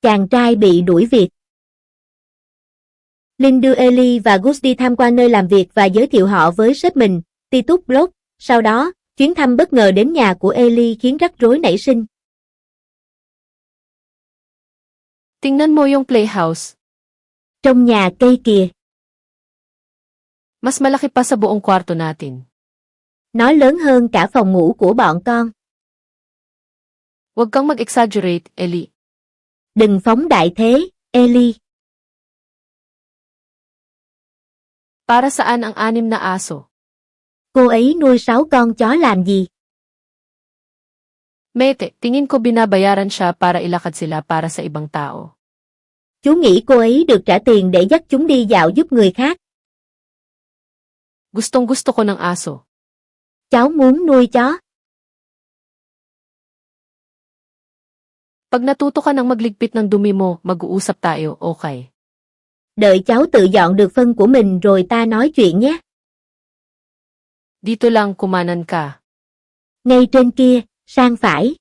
Chàng trai bị đuổi việc. Linh đưa Ellie và Gus đi tham quan nơi làm việc và giới thiệu họ với sếp mình, Titus Block. Sau đó, chuyến thăm bất ngờ đến nhà của Ellie khiến rắc rối nảy sinh. Tingnan mo yung playhouse. Trong nhà cây kìa. Mas malaki pa sa buong kwarto natin. Nó lớn hơn cả phòng ngủ của bọn con. Huwag kang mag-exaggerate, Ellie. Đừng phóng đại thế, Ellie. Para saan ang 6 na aso? Cô ấy nuôi 6 con chó làm gì? Mete, tingin ko binabayaran siya para ilakad sila para sa ibang tao. Chú nghĩ cô ấy được trả tiền để dắt chúng đi dạo giúp người khác. Gustong-gusto ko ng aso. Cháu muốn nuôi chó. Pag natuto ka ng magligpit ng dumi mo, mag-uusap tayo, okay? Đợi cháu tự dọn được phân của mình rồi ta nói chuyện nhé. Dito lang, kumanan ka. Ngay trên kia, sang phải.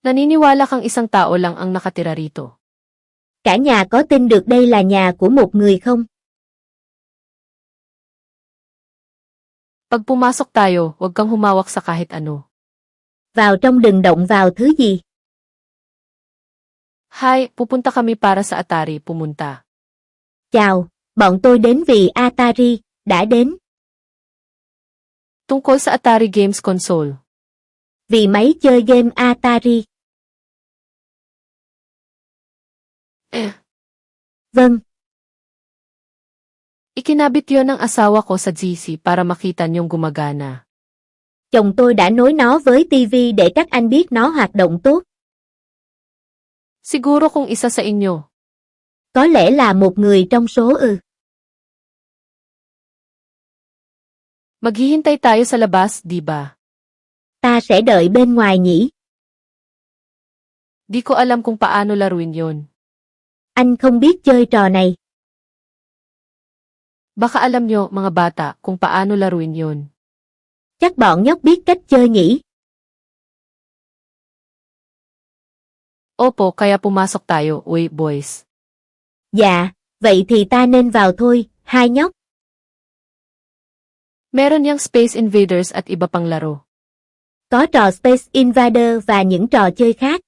Naniniwala kang isang tao lang ang nakatira rito. Cả nhà có tin được đây là nhà của một người không? Pag pumasok tayo, huwag kang humawak sa kahit ano. Vào trong đừng động vào thứ gì. Hi, pupunta kami para sa Atari, pumunta. Chào, bọn tôi đến vì Atari, đã đến. Tungkol sa Atari Games Console. Vì máy chơi game Atari. Vâng. Ikinabit yon ng asawa ko sa GC para makita niyong gumagana. Chồng tôi đã nối nó với TV để các anh biết nó hoạt động tốt. Siguro kung isa sa inyo. Có lẽ là một người trong số Maghihintay tayo sa labas, di ba? Ta sẽ đợi bên ngoài nhỉ? Di ko alam kung paano laruin yon. Anh không biết chơi trò này. Baka alam nyo, mga bata, kung paano laruin yon. Chắc bọn nhóc biết cách chơi nhỉ? Opo, kaya pumasok tayo, uy, boys. Dạ, vậy thì ta nên vào thôi, hai nhóc. Meron yang Space Invaders at iba pang laro. Có trò Space Invader và những trò chơi khác.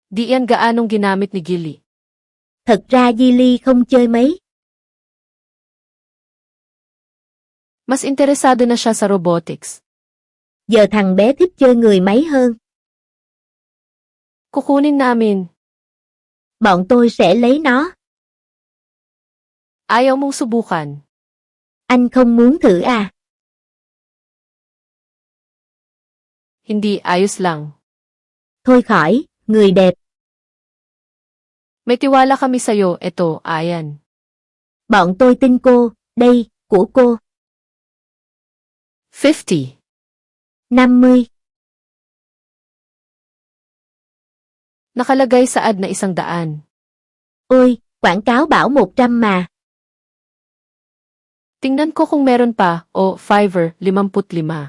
Di yan gaanong ginamit ni Gilly. Thật ra Gilly không chơi mấy. Mas interesado na siya sa robotics. Giờ thằng bé thích chơi người máy hơn. Kukunin namin. Bọn tôi sẽ lấy nó. Ayaw mong subukan. Anh không muốn thử à? Hindi, ayos lang. Thôi khỏi, người đẹp. May tiwala kami sa'yo, eto, ayan. Bọn tôi tin cô, đây, của cô. 50. 50. Nakalagay sa ad na 100. Ôi, quảng cáo bảo 100 mà. Tingnan ko kung meron pa, o, Fiverr, 55.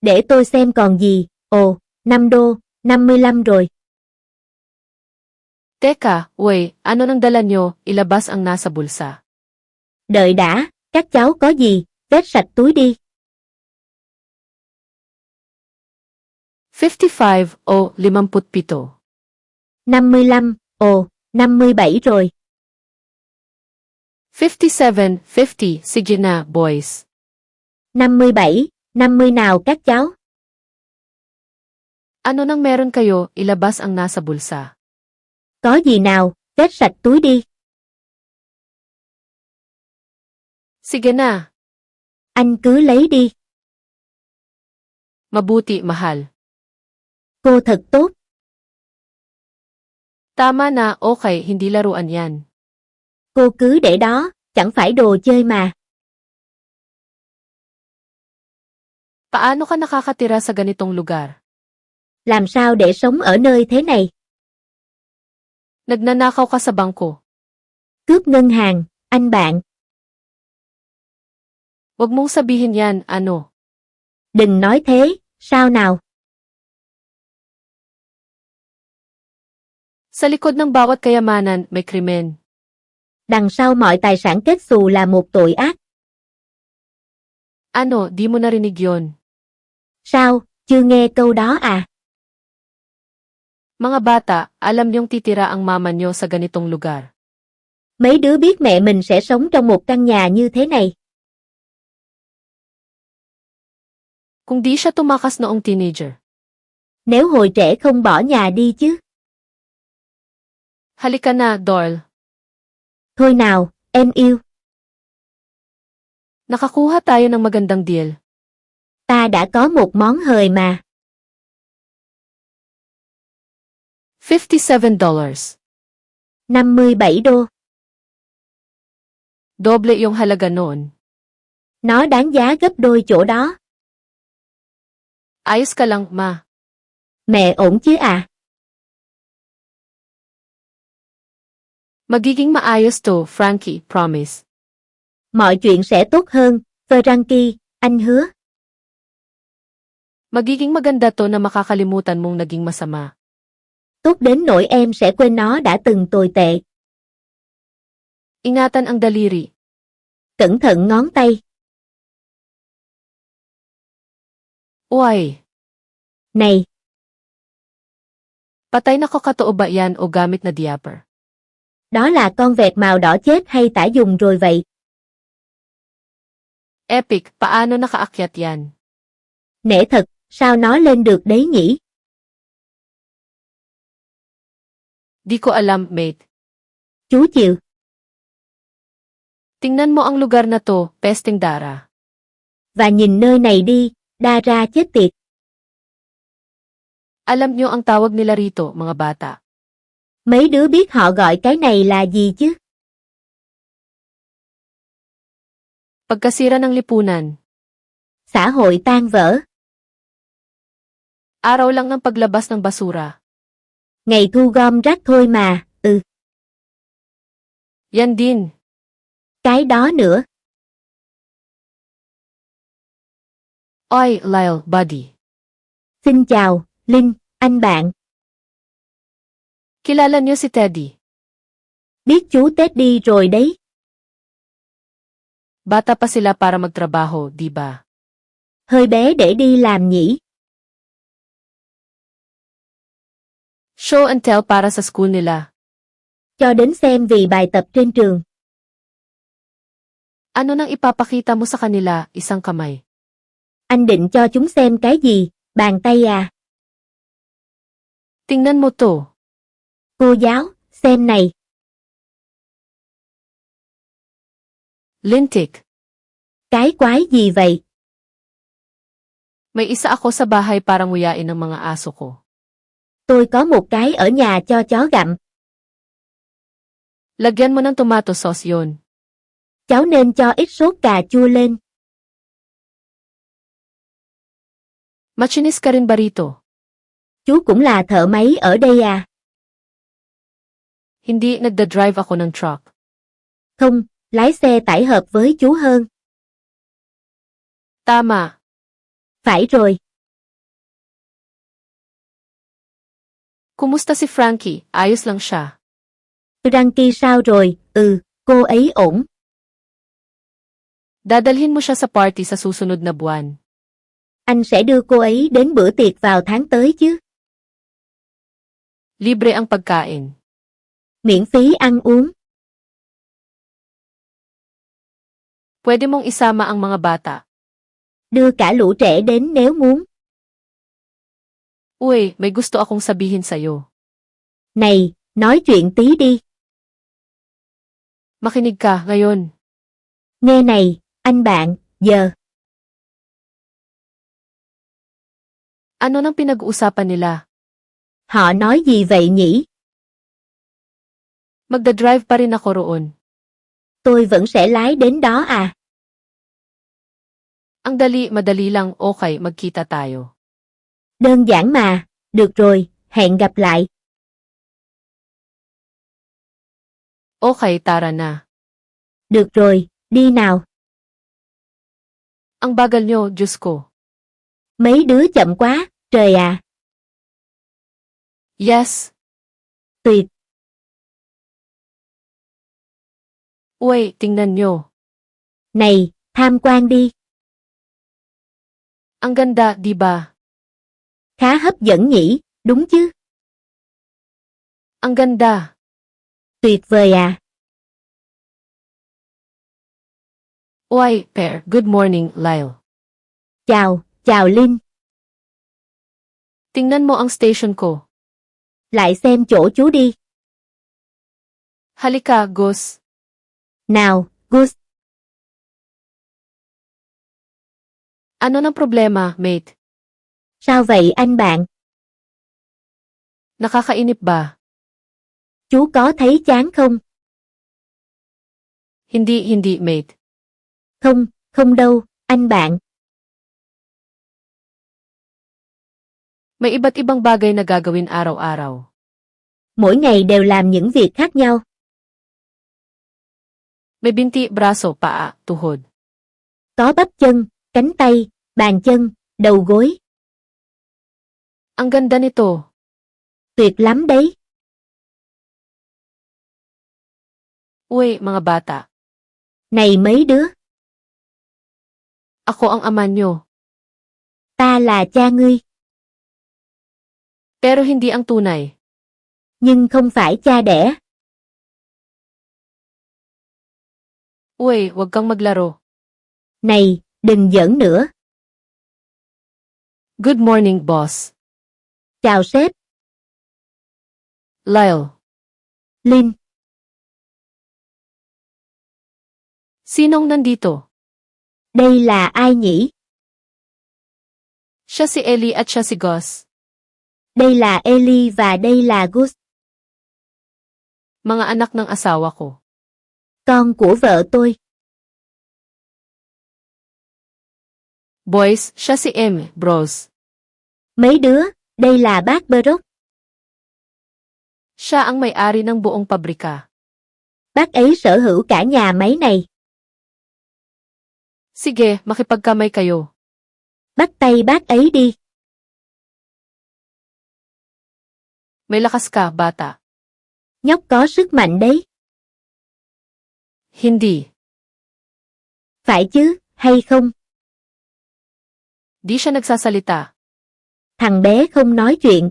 Để tôi xem còn gì, ồ, 5 đô, 55 rồi. Teka, uy, ano nang dala nyo, ilabas ang nasa bulsa. Đợi đã, các cháu có gì, vét sạch túi đi. 55, o, 57. 55, ồ, 57 rồi. 57, 50, sige na, boys. 57, 50 nào các cháu. Ano nang meron kayo, ilabas ang nasa bulsa. Có gì nào, vét sạch túi đi. Sige na. Anh cứ lấy đi. Mabuti, mahal. Cô thật tốt. Tama na, okay, hindi laruan yan. Cô cứ để đó, chẳng phải đồ chơi mà. Paano ka nakakatira sa ganitong lugar? Làm sao để sống ở nơi thế này? Nagnanakaw ka sa bangko. Cướp ngân hàng, anh bạn. Wag mong sabihin yan, ano. Đừng nói thế, sao nào? Sa likod ng bawat kayamanan, may krimen. Đằng sau mọi tài sản kết xù là một tội ác. Ano, di mo narinig yon? Sao, chưa nghe câu đó à? Mga bata, alam niyong titira ang mama niyo sa ganitong lugar. Mấy đứa biết mẹ mình sẽ sống trong một căn nhà như thế này. Kung di siya tumakas noong teenager. Nếu hồi trẻ không bỏ nhà đi chứ. Halika na, Doyle. Thôi nào, em yêu. Nakakuha tayo ng magandang deal. Ta đã có một món hời mà. $57. 57 đô. Doble yung halaga noon. Nó đáng giá gấp đôi chỗ đó. Ayos ka lang, ma. Mẹ ổn chứ à? Magiging maayos to, Frankie, promise. Mọi chuyện sẽ tốt hơn, Frankie, anh hứa. Magiging maganda to na makakalimutan mong naging masama. Tốt đến nỗi em sẽ quên nó đã từng tồi tệ. Ingatan ang daliri. Cẩn thận ngón tay. Uy. Này. Patay na kokatoo ba yan o gamit na diaper? Đó là con vẹt màu đỏ chết hay tả dùng rồi vậy? Epic, paano nakaakyat yan? Nể thật, sao nó lên được đấy nhỉ? Di ko alam, mate. Chú chịu. Tingnan mo ang lugar na to, pesting Dara. Và nhìn nơi này đi, Dara chết tiệt. Alam nyo ang tawag nila rito, mga bata. Mấy đứa biết họ gọi cái này là gì chứ? Pagkasira ng lipunan. Xã hội tan vỡ. Araw lang ng paglabas ng basura. Ngày thu gom rác thôi mà, Yan din. Cái đó nữa. Oy, Lyle, buddy. Xin chào, Linh, anh bạn. Kilala niyo si Teddy. Biết chú Teddy rồi đấy. Bata pa sila para magtrabaho, di ba? Hơi bé để đi làm nhỉ? Show and tell para sa school nila. Cho đến xem vì bài tập trên trường. Ano nang ipapakita mo sa kanila, isang kamay? Anh định cho chúng xem cái gì, bàn tay à? Tingnan mo to. Cô giáo, xem này. Lintik. Cái quái gì vậy? May isa ako sa bahay para nguyain ng mga aso ko. Tôi có một cái ở nhà cho chó gặm. Lagyan mo ng tomato sauce yon. Cháu nên cho ít sốt cà chua lên. Machinis ka rin ba rito? Chú cũng là thợ máy ở đây à? Hindi, nagda-drive ako ng truck. Không, lái xe tải hợp với chú hơn. Tama. Phải rồi. Kumusta si Frankie? Ayos lang siya. Frankie sao rồi? Cô ấy ổn. Dadalhin mo siya sa party sa susunod na buwan. Anh sẽ đưa cô ấy đến bữa tiệc vào tháng tới chứ? Libre ang pagkain. Miễn phí ăn uống. Pwede mong isama ang mga bata. Đưa cả lũ trẻ đến nếu muốn. Uy, may gusto akong sabihin sa'yo. Này, nói chuyện tí đi. Makinig ka, ngayon. Nghe này, anh bạn, giờ. Ano nang pinag-uusapan nila? Họ nói gì vậy nhỉ? Magda-drive pa rin ako roon. Tôi vẫn sẽ lái đến đó à? Ang dali, madali lang, okay, magkita tayo. Đơn giản mà, được rồi, hẹn gặp lại. Okay, tara na. Được rồi, đi nào. Ang bagal nyo, Diyos ko. Mấy đứa chậm quá, trời à. Yes. Tuyệt. Uy, tingnan nyo. Này, tham quan đi. Ang ganda, di ba? Khá hấp dẫn nhỉ, đúng chứ? Ang ganda. Tuyệt vời à. Uy, Per, good morning, Lyle. Chào Linh. Tingnan mo ang station ko. Lại xem chỗ chú đi. Halika, Gus. Nào, Gus. Ano ng problema, mate? Sao vậy anh bạn? Nakakainip ba? Chú có thấy chán không? Hindi, mate. Không đâu, anh bạn. May iba't ibang bagay na gagawin araw-araw. Mỗi ngày đều làm những việc khác nhau. May binti, braso, paa, tuhod. Có bắp chân, cánh tay, bàn chân, đầu gối. Ang ganda nito. Tuyệt lắm đấy. Uy, mga bata. Này mấy đứa. Ako ang ama nyo. Ta là cha ngươi. Pero hindi ang tunay. Nhưng không phải cha đẻ. Uy, wag kang maglaro. Này, đừng giỡn nữa. Good morning, boss. Chào sếp. Lyle. Linh. Sinong nandito? Đây là ai nhỉ? Siya si Ellie at siya si Gus. Đây là Ellie và đây là Gus. Mga anak ng asawa ko. Con của vợ tôi. Boys, siya si Em, bros. Mấy đứa, đây là bác Brock. Siya ang may-ari ng buong pabrika. Bác ấy sở hữu cả nhà máy này. Sige, makipagkamay kayo. Bắt tay bác ấy đi. May lakas ka, bata. Nhóc có sức mạnh đấy. Hindi. Phải chứ, hay không? Di siya nagsasalita. Thằng bé không nói chuyện.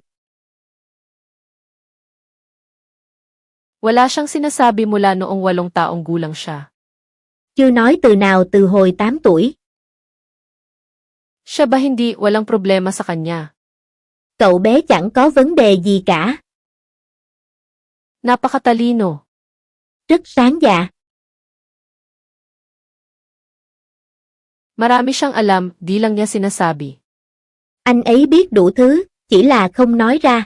Wala siyang sinasabi mula noong 8 taong gulang siya. Chưa nói từ nào từ hồi 8 tuổi. Siya ba hindi walang problema sa kanya? Cậu bé chẳng có vấn đề gì cả. Napakatalino. Rất sáng dạ. Marami siyang alam, di lang niya sinasabi. Anh ấy biết đủ thứ, chỉ là không nói ra.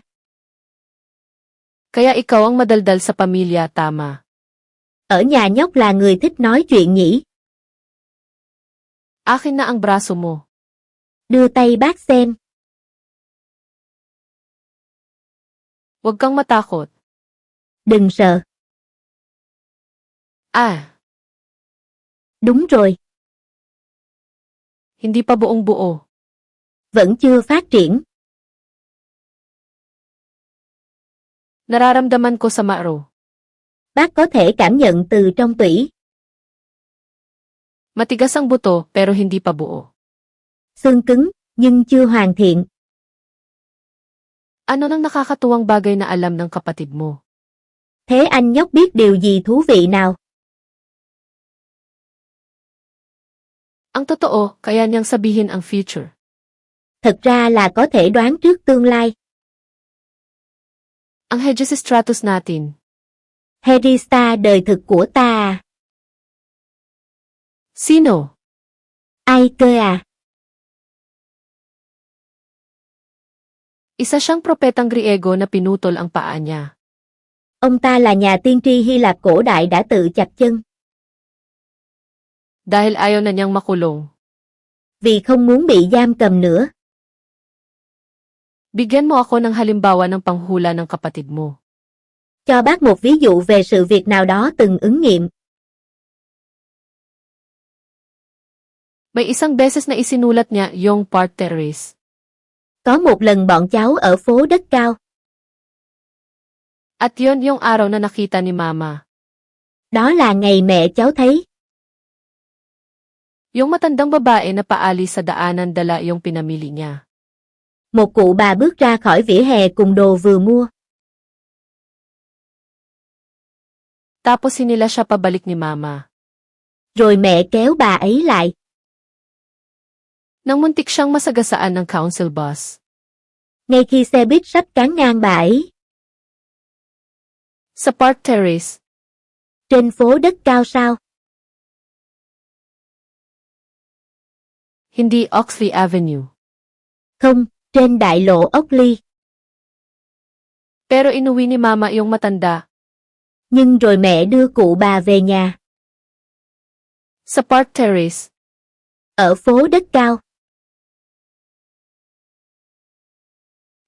Kaya ikaw ang madaldal sa pamilya, tama. Ở nhà nhóc là người thích nói chuyện nhỉ? Akin na ang braso mo. Đưa tay bác xem. Huwag kang matakot. Đừng sợ. Ah, Đúng rồi, hindi pa buong buo. vẫn chưa phát triển. Nararamdaman ko sa maro. Bác có thể cảm nhận từ trong tủy. Matigas ang buto pero hindi pa buo. Xương cứng, nhưng chưa hoàn thiện. Ano nang nakakatuwang bagay na alam ng kapatid mo? Thế anh nhóc biết điều gì thú vị nào? Ang totoo, kaya niyang sabihin ang future. Thật ra là có thể đoán trước tương lai. Ang Hegesistratus natin. Herista đời thực của ta à? Sino? Ai cơ à? Isa siyang propetang Griego na pinutol ang paa niya. Ông ta là nhà tiên tri Hy Lạp cổ đại đã tự chặt chân. Dahil ayaw na niyang makulong. Vì không muốn bị giam cầm nữa. Bigyan mo ako ng halimbawa ng panghula ng kapatid mo. Cho bác một ví dụ về sự việc nào đó từng ứng nghiệm. May isang beses na isinulat niya yung part terrace. Có một lần bọn cháu ở phố đất cao. At yon yung araw na nakita ni Mama. Đó là ngày mẹ cháu thấy. Yung matandang babae na paalis sa daanan dala yung pinamili niya. Một cụ bà bước ra khỏi vỉa hè cùng đồ vừa mua. Tapos hinila siya pabalik ni Mama. Rồi mẹ kéo bà ấy lại. Nang muntik siyang masagasaan ng council bus. Ngay khi xe buýt sắp cán ngang bà ấy. Sa Park Terrace. Trên phố đất cao sao? Hindi Oxley Avenue. Không, trên đại lộ Oakley. Pero inuwi ni Mama yung matanda. Nhưng rồi mẹ đưa cụ bà về nhà. Sa Park Terrace. Ở phố đất cao.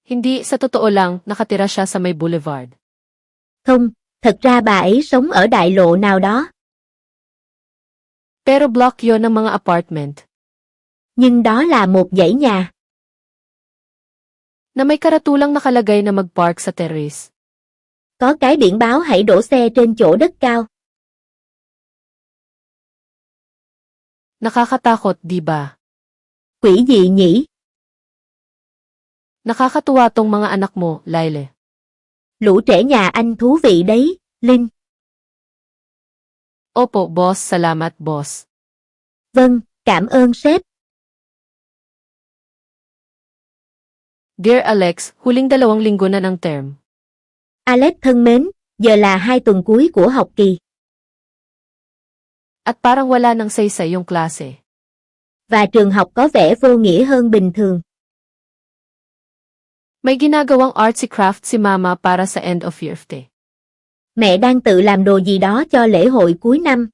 Hindi, sa totoo lang, nakatira siya sa may boulevard. Không, thật ra bà ấy sống ở đại lộ nào đó. Pero block yon ng mga apartment. Nhưng đó là một dãy nhà. Na may karatulang nakalagay na mag-park sa terrace. Có cái biển báo hãy đổ xe trên chỗ đất cao. Nakakatakot, di ba? Quỷ dị nhỉ? Nakakatuwa tong mga anak mo, Lyle. Lũ trẻ nhà anh thú vị đấy, Linh. Opo, boss, salamat, boss. Vâng, cảm ơn sếp. Dear Alex, huling 2 linggo na ng term. Alex thân mến, giờ là 2 tuần cuối của học kỳ. At parang wala nang saysay yung klase. Và trường học có vẻ vô nghĩa hơn bình thường. May ginagawang artsy craft si Mama para sa end of year day. Mẹ đang tự làm đồ gì đó cho lễ hội cuối năm.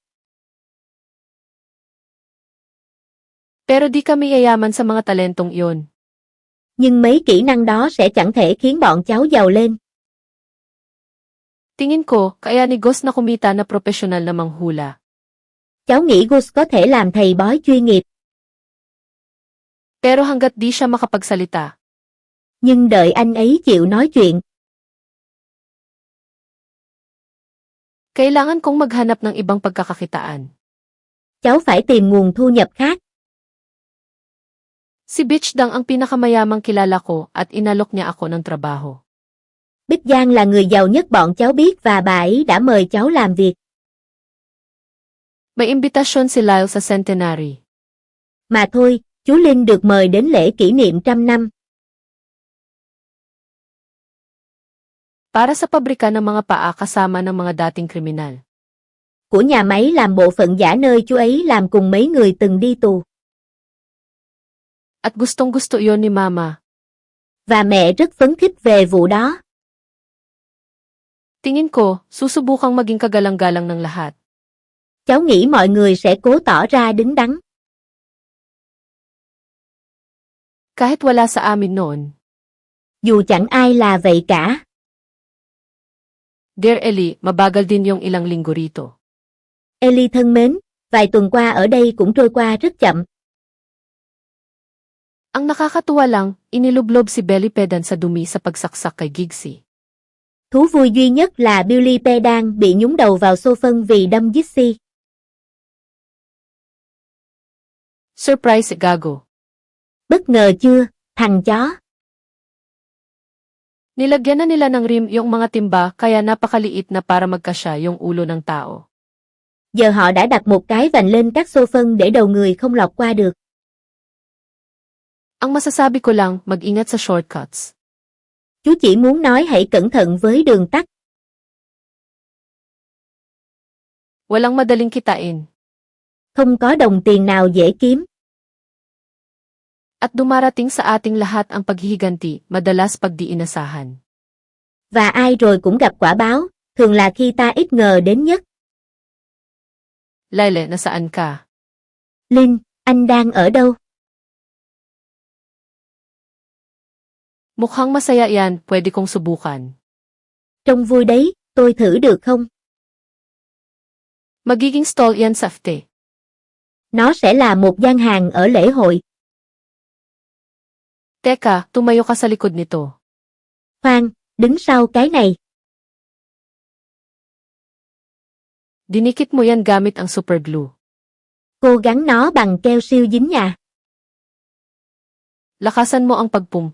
Pero di kami yayaman sa mga talentong iyon. Nhưng mấy kỹ năng đó sẽ chẳng thể khiến bọn cháu giàu lên. Tingin ko, kaya ni Gus na kumita na professional na manghula. Cháu nghĩ Gus có thể làm thầy bói chuyên nghiệp. Pero hanggat di siya makapagsalita. Nhưng đợi anh ấy chịu nói chuyện. Kailangan kong maghanap ng ibang pagkakakitaan. Cháu phải tìm nguồn thu nhập khác. Si Bitch Dang ang pinakamayamang kilala ko at inalok niya ako ng trabaho. Bích Giang là người giàu nhất bọn cháu biết và bà ấy đã mời cháu làm việc. May imbitasyon si Lyle sa centenary. Mà thôi, chú Linh được mời đến lễ kỷ niệm 100 năm. Para sa pabrika ng mga paa kasama ng mga dating kriminal. Của nhà máy làm bộ phận giả nơi chú ấy làm cùng mấy người từng đi tù. At gustong-gusto yon ni Mama. Và mẹ rất phấn khích về vụ đó. Tingin ko, susubukang maging kagalang-galang ng lahat. Cháu nghĩ mọi người sẽ cố tỏ ra đứng đắn. Kahit wala sa amin noon. Dù chẳng ai là vậy cả. Dear Ellie, mabagal din yung ilang linggo rito. Ellie thân mến, vài tuần qua ở đây cũng trôi qua rất chậm. Ang nakakatuwa lang, inilublob si Belly Pedan sa dumi sa pagsaksak kay Giggsy. Thú vui duy nhất là Billy Pedan bị nhúng đầu vào xô phân vì đâm Giggsy. Surprise, gago. Bất ngờ chưa, thằng chó? Nilagyan na nila ng rim yung mga timba kaya napakaliit na para magkasya yung ulo ng tao. Giờ họ đã đặt một cái vành lên các xô phân để đầu người không lọt qua được. Ang masasabi ko lang, mag-ingat sa shortcuts. Chú chỉ muốn nói hãy cẩn thận với đường tắt. Walang madaling kitain. Không có đồng tiền nào dễ kiếm. At dumarating sa ating lahat ang paghihiganti, madalas pag di inasahan. Và ai rồi cũng gặp quả báo, thường là khi ta ít ngờ đến nhất. Lyle, nasaan ka? Linh, anh đang ở đâu? Mukhang masaya yan, pwede kong subukan. Trông vui đấy, tôi thử được không? Magiging stall yan sa FT. Nó sẽ là một gian hàng ở lễ hội. Teka, tumayo ka sa likod nito. Khoan, đứng sau cái này. Dinikit mo yan gamit ang superglue. Cô gắn nó bằng keo siêu dính à? Lakasan mo ang pagpum.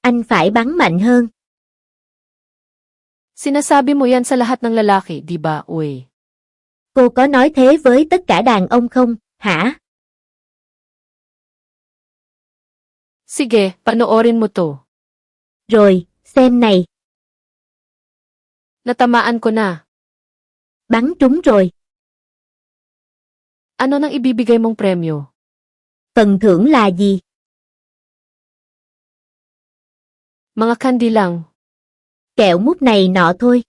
Anh phải bắn mạnh hơn. Sinasabi mo yan sa lahat ng lalaki, di ba, uy? Cô có nói thế với tất cả đàn ông không, hả? Sige, panoorin mo to. Rồi, xem này. Natamaan ko na. Bắn trúng rồi. Ano nang ibibigay mong premyo? Phần thưởng là gì? Mga candy lang. Kẹo mút này nọ thôi.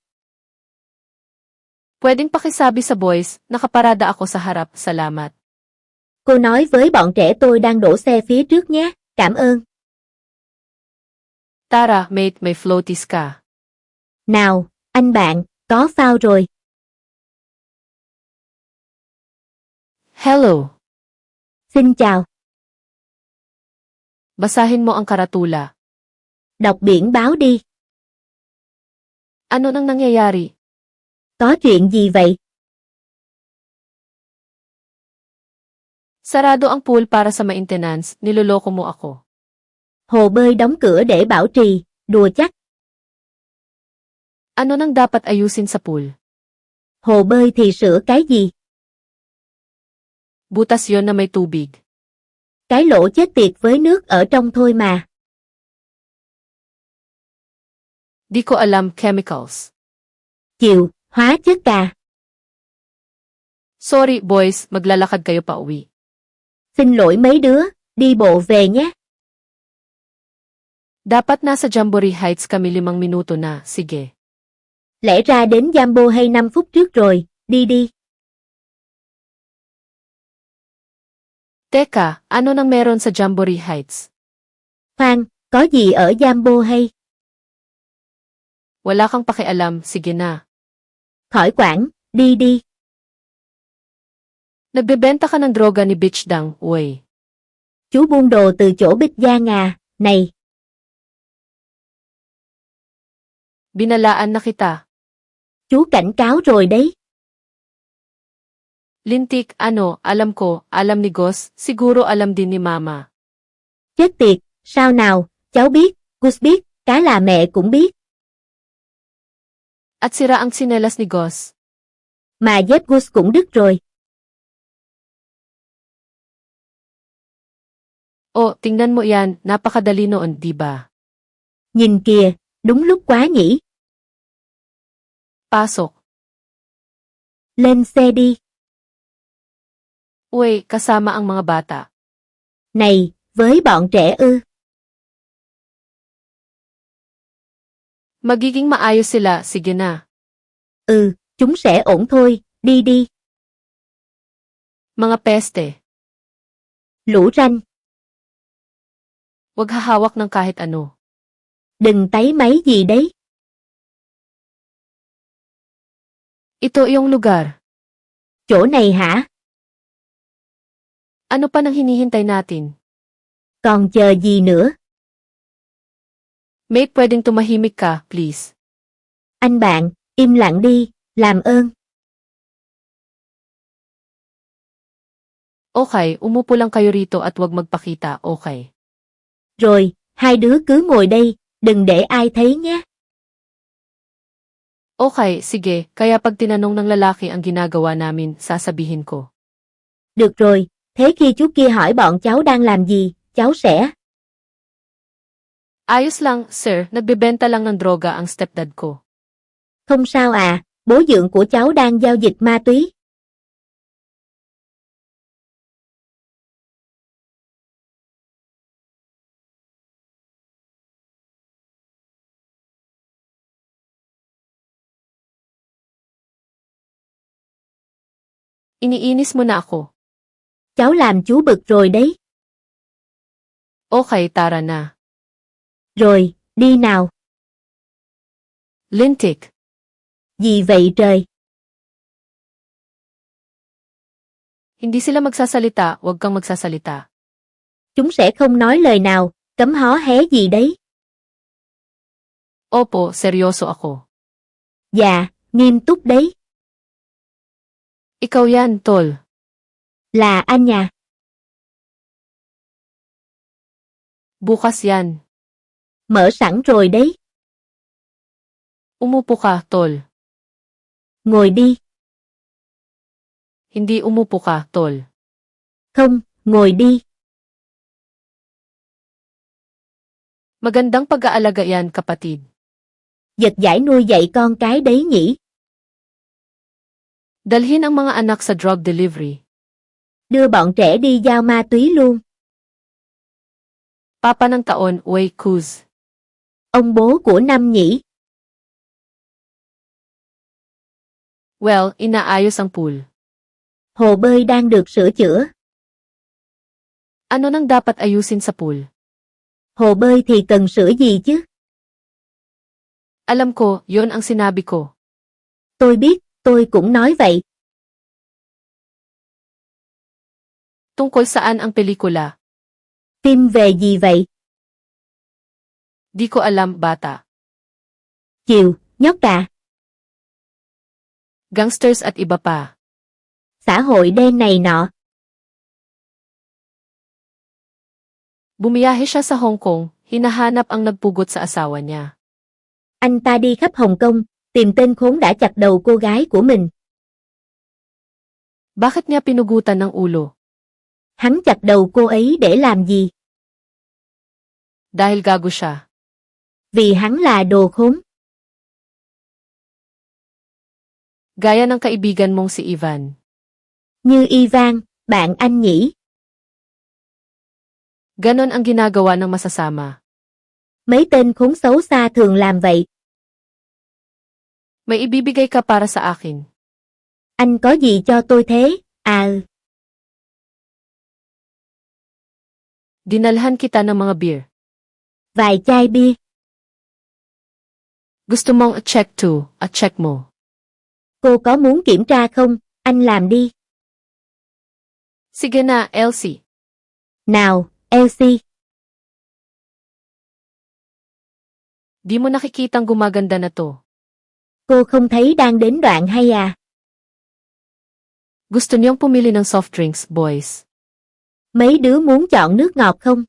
Pwedeng pakisabi sa boys, nakaparada ako sa harap, salamat. Cô nói với bọn trẻ tôi đang đổ xe phía trước nhé, cảm ơn. Tara, mate, may floaties ka. Nào, anh bạn, có phao rồi. Hello. Xin chào. Basahin mo ang karatula. Đọc biển báo đi. Ano nang nangyayari? Có chuyện gì vậy? Sarado ang pool para sa maintenance, niloloko mo ako. Hồ bơi đóng cửa để bảo trì, đùa chắc. Ano nang dapat ayusin sa pool? Hồ bơi thì sửa cái gì? Butas yon na may tubig. Cái lỗ chết tiệt với nước ở trong thôi mà. Di ko alam chemicals. Chịu, hóa chất à. Sorry boys, maglalakad kayo pa uwi. Xin lỗi mấy đứa, đi bộ về nhé. Dapat nasa Jamboree Heights kami 5 minuto na, sige. Lẽ ra đến Jambo hay 5 phút trước rồi, đi đi. Teka, ano nang meron sa Jamboree Heights? Khoan, có gì ở Jambo hay? Wala kang pakialam, sige na. Khỏi quản, đi đi. Nagbebenta ka ng droga ni Bitch Dang, uy. Chú buôn đồ từ chỗ Bích Giang à, này. Binalaan na kita. Chú cảnh cáo rồi đấy. Lintik, ano, alam ko, alam ni Gus, siguro alam din ni Mama. Chết tiệt, sao nào, cháu biết, Gus biết, cá là mẹ cũng biết. At sira ang tsinelas ni Gus. Mà dép Gus cũng đứt rồi. Oh, tingnan mo yan, napakadali noon, di ba? Nhìn kìa, đúng lúc quá nhỉ. Pasok. Lên xe đi. Uy, kasama ang mga bata. Này, với bọn trẻ ư. Magiging maayos sila, sige na. Ừ, chúng sẽ ổn thôi, đi đi. Mga peste. Lũ ranh. Huwag hahawak ng kahit ano. Đừng táy máy gì đấy. Ito iyong lugar. Chỗ này hả? Ano pa nang hinihintay natin? Còn chờ gì nữa? May pwedeng tumahimik ka, please. Anh bạn, im lặng đi, làm ơn. Okay, umupo lang kayo rito at huwag magpakita, okay. Rồi, hai đứa cứ ngồi đây, đừng để ai thấy nhé. Okay, sige, kaya pag tinanong ng lalaki ang ginagawa namin, sasabihin ko. Được rồi, thế khi chú kia hỏi bọn cháu đang làm gì, cháu sẽ... Ayos lang, sir, nagbebenta lang ng droga ang stepdad ko. Không sao à, bố dượng của cháu đang giao dịch ma túy. Iniinis mo na ako. Cháu làm chú bực rồi đấy. Okay, tara na. Rồi, đi nào. Lintik. Gì vậy trời? Hindi sila magsasalita, huwag kang magsasalita. Chúng sẽ không nói lời nào, cấm hó hé gì đấy. Opo, seryoso ako. Dạ, nghiêm túc đấy. Ikaw yan, tol. Là anh nhà. Bukas yan. Mở sẵn rồi đấy. Umupo ka, tol. Ngồi đi. Hindi umupo ka, tol. Không, ngồi đi. Magandang pag-aalaga yan, kapatid. Giật giải nuôi dạy con cái đấy nhỉ. Dalhin ang mga anak sa drug delivery. Đưa bọn trẻ đi giao ma túy luôn. Papa ng taon, Way Kuz. Ông bố của năm nhỉ. Well, inaayos ang pool. Hồ bơi đang được sửa chữa. Ano nang dapat ayusin sa pool? Hồ bơi thì cần sửa gì chứ? Alam ko, yon ang sinabi ko. Tôi biết, tôi cũng nói vậy. Tungkol saan ang pelikula? Phim về gì vậy? Di ko alam, bata. Chiều, nhóc à. Gangsters at iba pa. Xã hội đen này nọ. Bumiyahe siya sa Hong Kong, hinahanap ang nagpugot sa asawa niya. Anh ta đi khắp Hồng Kông, tìm tên khốn đã chặt đầu cô gái của mình. Bakit niya pinugutan ng ulo? Hắn chặt đầu cô ấy để làm gì? Dahil gago siya. Vì hắn là đồ khốn. Gaya ng kaibigan mong si Ivan. Như Ivan, bạn anh nhỉ? Ganon ang ginagawa ng masasama. Mấy tên khốn xấu xa thường làm vậy. May ibibigay ka para sa akin. Anh có gì cho tôi thế? À. Dinalhan kita ng mga beer. Vài chai bia. Gusto mong a-check to, a-check mo. Cô có muốn kiểm tra không? Anh làm đi. Sige na, Elsie. Nào, Elsie. Di mo nakikitang gumaganda na to. Cô không thấy đang đến đoạn hay à? Gusto niyong pumili ng soft drinks, boys. Mấy đứa muốn chọn nước ngọt không?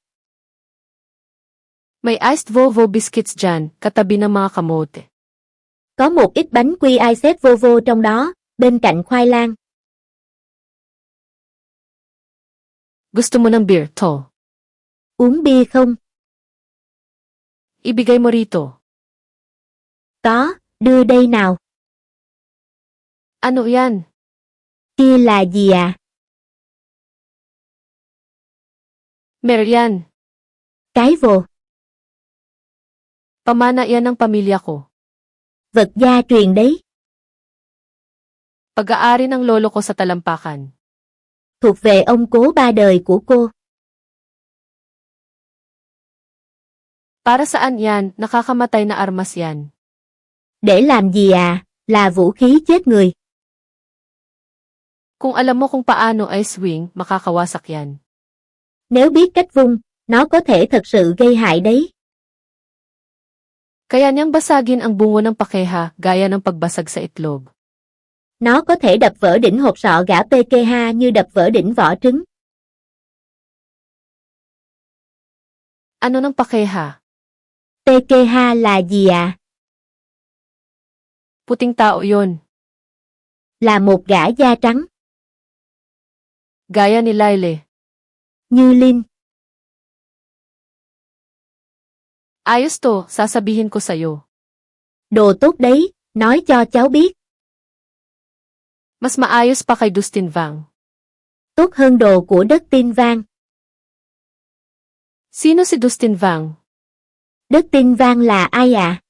May iced Vovo biscuits dyan, katabi ng mga kamote. Có một ít bánh quy ice Vovo trong đó, bên cạnh khoai lang. Gusto mo ng beer, to? Uống bia không? Ibigay mo rito. Có, đưa đây nào. Ano yan? Kia là gì à? Merian. Cái vồ. Pamana yan ng pamilya ko. Vật gia truyền đấy. Pag-aari ng lolo ko sa talampakan. Thuộc về ông cố ba đời của cô. Para saan yan? Nakakamatay na armas yan. Để làm gì à? Là vũ khí chết người. Kung alam mo kung paano ay swing, makakawasak yan. Nếu biết cách vung, nó có thể thật sự gây hại đấy. Kaya niyang basagin ang bungo ng pakeha, gaya ng pagbasag sa itlog. Nó có thể đập vỡ đỉnh hột sọ gã PKH như đập vỡ đỉnh vỏ trứng. Ano ng pakeha? PKH là gì à? Puting tao yon. Là một gã da trắng. Gaya ni Lyle. Như Linh. Ayos to, sasabihin ko sa'yo. Đồ tốt đấy, nói cho cháu biết. Mas maayos pa kay Dustin Vang. Tốt hơn đồ của Dustin Vang. Sino si Dustin Vang? Dustin Vang là ai à?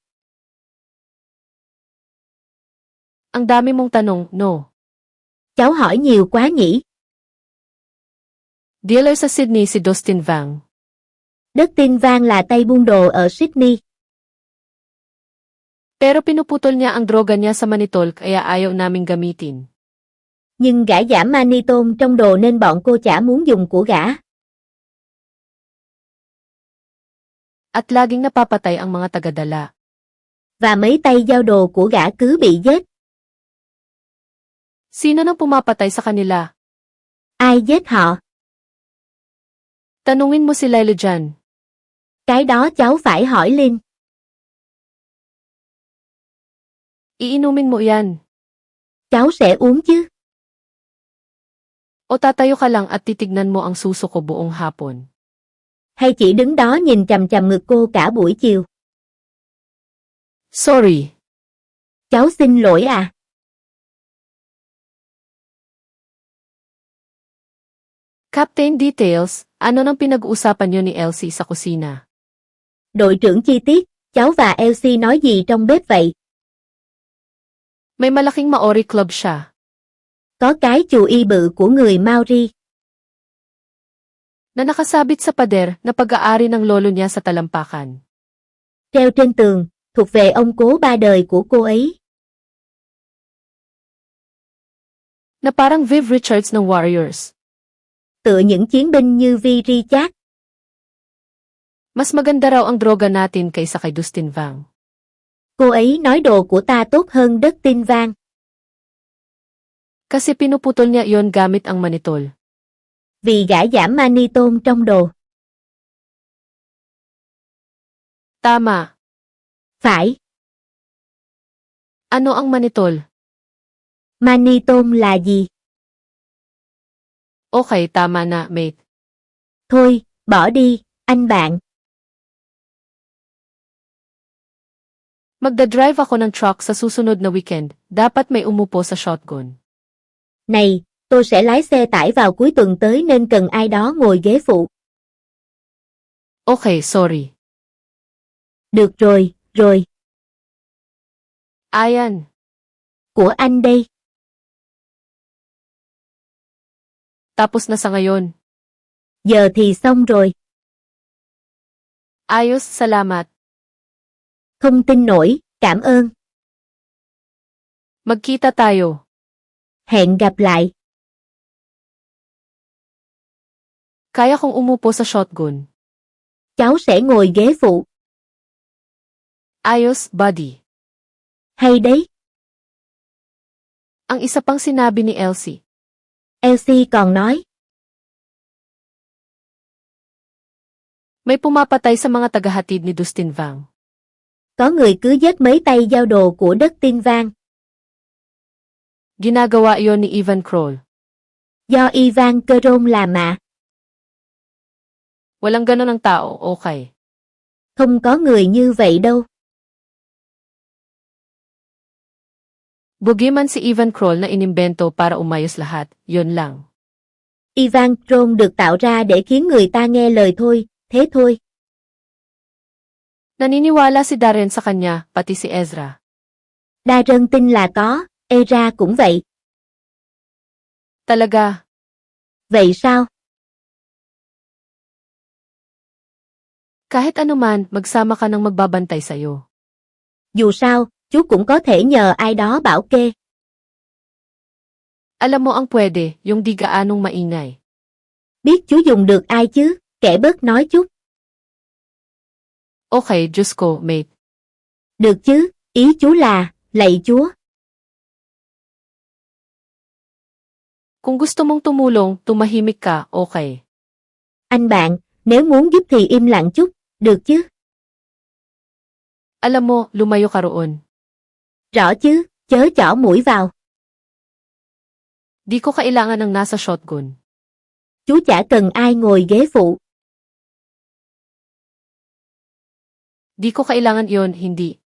Ang dami mong tanong, no. Cháu hỏi nhiều quá nhỉ? Dealer sa Sydney si Dustin Vang. Dustin Vang là tay buôn đồ ở Sydney. Pero pinuputol niya ang droga niya sa Manitol kaya ayaw naming gamitin. Nhưng gã giảm mannitol trong đồ nên bọn cô chả muốn dùng của gã. At laging napapatay ang mga tagadala. Và mấy tay giao đồ của gã cứ bị giết. Sino nang pumapatay sa kanila? Ai giết họ? Tanungin mo si Lila dyan. Cái đó cháu phải hỏi Linh. Iinumin mo yan. Cháu sẽ uống chứ. O tatayo ka lang at titignan mo ang suso ko buong hapon. Hay chỉ đứng đó nhìn chằm chằm ngực cô cả buổi chiều? Sorry. Cháu xin lỗi à. Captain Details, ano nang pinag-uusapan niyo ni Elsie sa kusina? Đội trưởng chi tiết, cháu và Elsie nói gì trong bếp vậy? May malaking Maori club siya. Có cái chù y bự của người Maori. Na nakasabit sa pader na pag-aari ng lolo niya sa talampakan. Treo trên tường, thuộc về ông cố ba đời của cô ấy. Na parang Viv Richards ng Warriors. Tựa những chiến binh như Vi Richard. Mas maganda raw ang droga natin kaysa kay Dustin Vang. Cô ấy nói đồ của ta tốt hơn đất tin vang. Kasi pinuputol niya iyon gamit ang manitol. Vì gã giảm manitol trong đồ. Tama. Phải. Ano ang manitol? Manitol là gì? Okay, tama na, mate. Thôi, bỏ đi, anh bạn. Magdadrive ako ng truck sa susunod na weekend. Dapat may umupo sa shotgun. Này, tôi sẽ lái xe tải vào cuối tuần tới nên cần ai đó ngồi ghế phụ. Okay, sorry. Được rồi, rồi. Ayan. Của anh đây. Tapos na sa ngayon. Giờ thì xong rồi. Ayos, salamat. Không tin nổi, cảm ơn. Magkita tayo. Hẹn gặp lại. Kaya kong umupo sa shotgun. Cháu sẽ ngồi ghế phụ. Ayos, buddy. Hay đấy. Ang isa pang sinabi ni Elsie. Elsie còn nói. May pumapatay sa mga tagahatid ni Dustin Vang. Có người cứ dắt mấy tay giao đồ của đất tin vang. Ginagawa iyon ni Ivan Kroll. Do Ivan Kron làm mà. Walang ganon ang tao, okay. Không có người như vậy đâu. Bugiman si Ivan Kroll na inimbento para umayos lahat, yun lang. Ivan Kron được tạo ra để khiến người ta nghe lời thôi, thế thôi. Naniniwala si Darren sa kanya, pati si Ezra. Darren tin là có, Ezra cũng vậy. Talaga? Vậy sao? Kahit anuman, magsama ka ng magbabantay sa'yo. Dù sao, chú cũng có thể nhờ ai đó bảo kê. Alam mo ang pwede, yung di gaanong maingay. Biết chú dùng được ai chứ, kẻ bớt nói chút. Okay, Diyos ko, mate. Được chứ, ý chú là, lạy Chúa. Kung gusto mong tumulong, tumahimik ka, okay. Anh bạn, nếu muốn giúp thì im lặng chút, được chứ? Alam mo, lumayo ka roon. Rõ chứ, chớ chỏ mũi vào. Di ko kailangan ng nasa shotgun. Chú chả cần ai ngồi ghế phụ. Di ko kailangan iyon, hindi.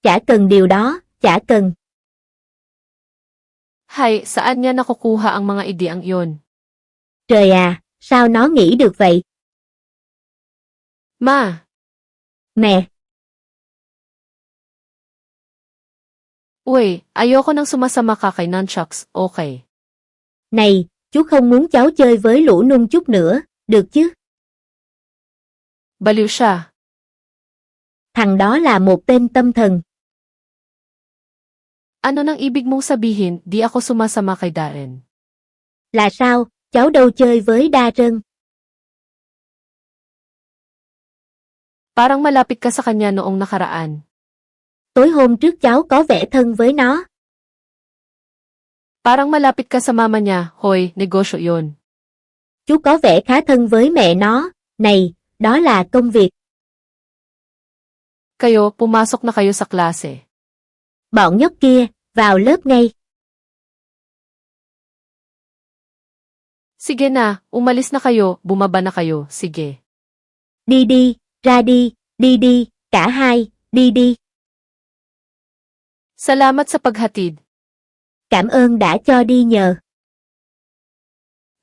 Chả cần điều đó, chả cần. Hay, saan niya nakukuha ang mga ideang iyon? Trời à, sao nó nghĩ được vậy? Ma! Mẹ! Uy, ayoko nang sumasama ka kay Nunchucks, okay. Này, chú không muốn cháu chơi với lũ nung chút nữa, được chứ? Baliw siya. Thằng đó là một tên tâm thần. Ano nang ibig mong sabihin, di ako sumasama kay Darren? Là sao, cháu đâu chơi với Darren? Parang malapit ka sa kanya noong nakaraan. Tối hôm trước cháu có vẻ thân với nó. Parang malapit ka sa mama niya, hoy, negosyo yon. Chú có vẻ khá thân với mẹ nó. Này, đó là công việc. Kayo, pumasok na kayo sa klase. Bọn nhóc kia, vào lớp ngay. Sige na, umalis na kayo, bumaba na kayo, sige. Đi đi, ra đi, cả hai, đi. Salamat sa paghatid. Cảm ơn đã cho đi nhờ.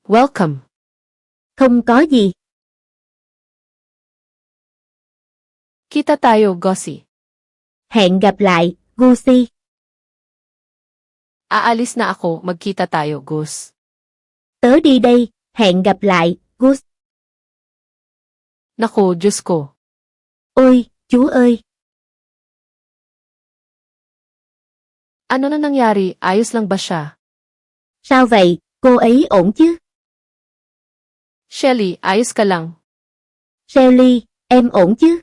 Welcome. Không có gì. Kita tayo, Gussie. Hẹn gặp lại, Gussie. Aalis na ako, magkita tayo, Gus. Tớ đi đây, hẹn gặp lại, Gus. Naku, Diyos ko. Ôi, chú ơi. Ano na nangyari, ayos lang ba siya? Sao vậy, cô ấy ổn chứ? Shelly, ayos ka lang. Shelly, em ổn chứ?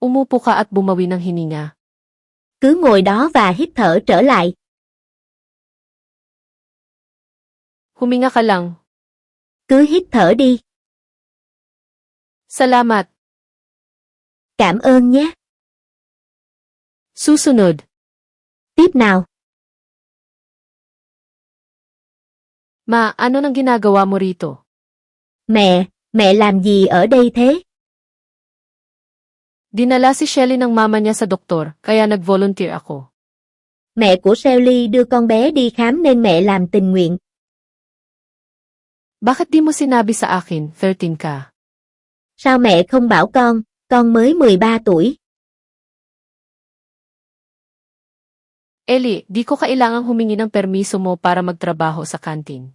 Umupo ka at bumawi ng hininga. Cứ ngồi đó và hít thở trở lại. Huminga ka lang. Cứ hít thở đi. Salamat. Cảm ơn nhé. Susunod. Tiếp nào. Ma, ano nang ginagawa mo rito? Mẹ làm gì ở đây thế? Dinala si Shelly ng mama niya sa doktor, kaya nag-volunteer ako. Mẹ của Shelly đưa con bé đi khám nên mẹ làm tình nguyện. Bakit di mo sinabi sa akin, 13 ka? Sao mẹ không bảo con mới 13 tuổi. Ellie, di ko kailangang humingi ng permiso mo para magtrabaho sa kantin.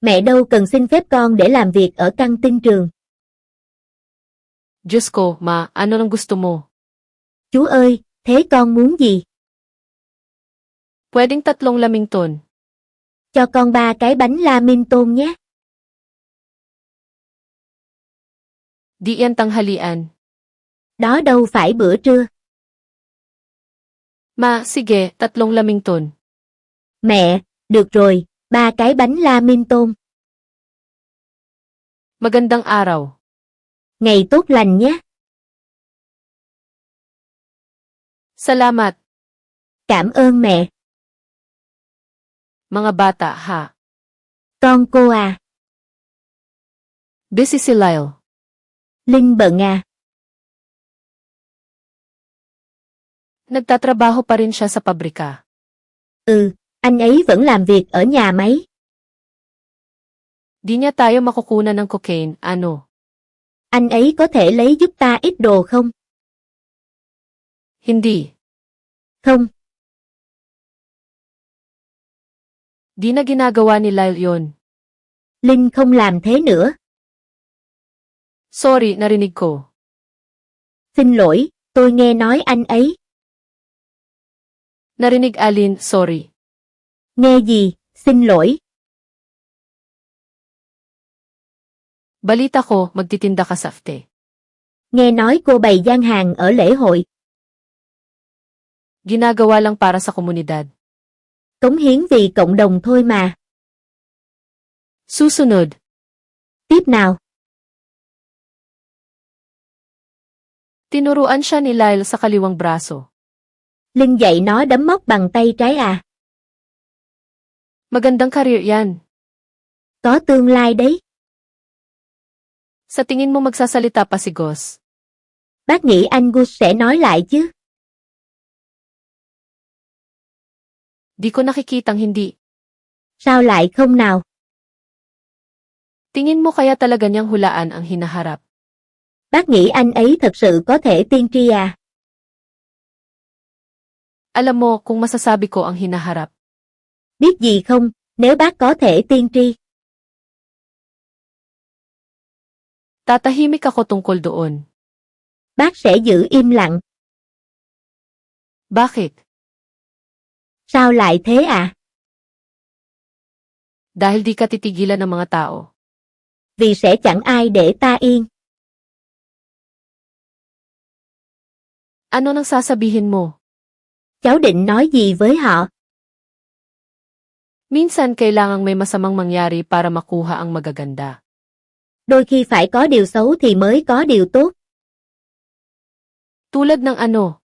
Mẹ đâu cần xin phép con để làm việc ở căng tin trường. Diyos ko, ma, ano nang gusto mo? Chú ơi, thế con muốn gì? Pwedeng 3 lamington. Cho con 3 cái bánh lamington nhé. Di yan tanghalian. Đó đâu phải bữa trưa. Ma, sige, 3 lamington. Mẹ, được rồi, 3 cái bánh lamington. Magandang araw. Ngày tốt lành nhé. Salamat. Cảm ơn mẹ. Mga bata, ha? Con cô à. Busy si Lyle. Linh bận à. Nagtatrabaho pa rin siya sa pabrika. Ừ, anh ấy vẫn làm việc ở nhà máy. Di niya tayo makukunan ng cocaine, ano? Anh ấy có thể lấy giúp ta ít đồ không? Hindi. Không, Di na ginagawa ni Lyle yon. Linh không làm thế nữa. Sorry, narinig ko. Xin lỗi, tôi nghe nói anh ấy. Narinig alin, sorry. Nghe gì, xin lỗi. Balita ko, magtitinda ka sa FTE. Nghe nói cô bày gian hàng ở lễ hội. Ginagawa lang para sa komunidad. Cống hiến vì cộng đồng thôi mà. Susunod. Tiếp nào. Tinuruan siya ni Lyle sa kaliwang braso. Linh dạy nó đấm móc bằng tay trái à. Magandang career yan. Có tương lai đấy. Sa tingin mo magsasalita pa si Gus? Bác nghĩ anh Gus sẽ nói lại chứ? Di ko nakikitang hindi. Sao lại không nào? Tingin mo kaya talaga niyang hulaan ang hinaharap? Bác nghĩ anh ấy thật sự có thể tiên tri à? Alam mo kung masasabi ko ang hinaharap. Biết gì không, nếu bác có thể tiên tri. Tatahimik ako tungkol doon. Bác sẽ giữ im lặng. Bakit? Sao lại thế à? Dahil di ka titigilan ng mga tao. Vì sẽ chẳng ai để ta yên. Ano nang sasabihin mo? Cháu định nói gì với họ? Minsan kailangang may masamang mangyari para makuha ang magaganda. Đôi khi phải có điều xấu thì mới có điều tốt. Tulad ng ano?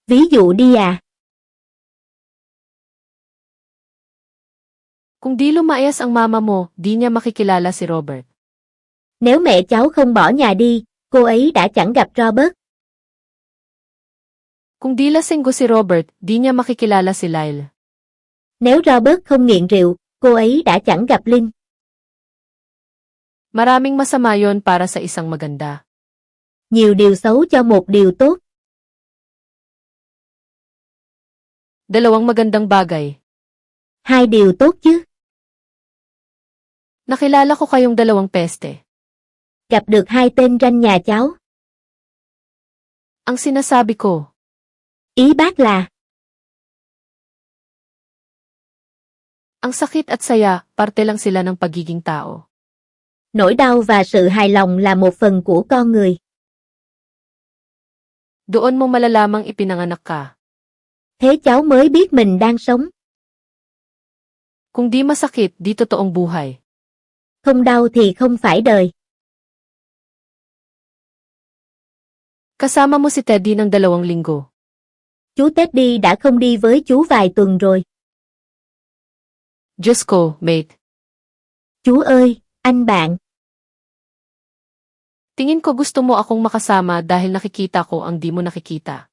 Ví dụ đi à. Kung di lumayas ang mama mo, di niya makikilala si Robert. Nếu mẹ cháu không bỏ nhà đi, cô ấy đã chẳng gặp Robert. Kung di lasinggo si Robert, di niya makikilala si Lyle. Nếu Robert không nghiện rượu, cô ấy đã chẳng gặp Linh. Maraming masama yon para sa isang maganda. Nhiều điều xấu cho một điều tốt. Dalawang magandang bagay. Hai điều tốt chứ. Nakilala ko kayong dalawang peste. Gặp được hai tên ranh nhà cháu. Ang sinasabi ko. Ý bác là. Ang sakit at saya, parte lang sila ng pagiging tao. Nỗi đau và sự hài lòng là một phần của con người. Doon mo malalamang ipinanganak ka. Thế cháu mới biết mình đang sống. Kung di masakit, di totoong buhay. Không đau thì không phải đời. Kasama mo si Teddy ng 2 linggo. Chú Teddy đã không đi với chú vài tuần rồi. Diyos ko, mate. Chú ơi, anh bạn. Tingin ko gusto mo akong makasama dahil nakikita ko ang di mo nakikita.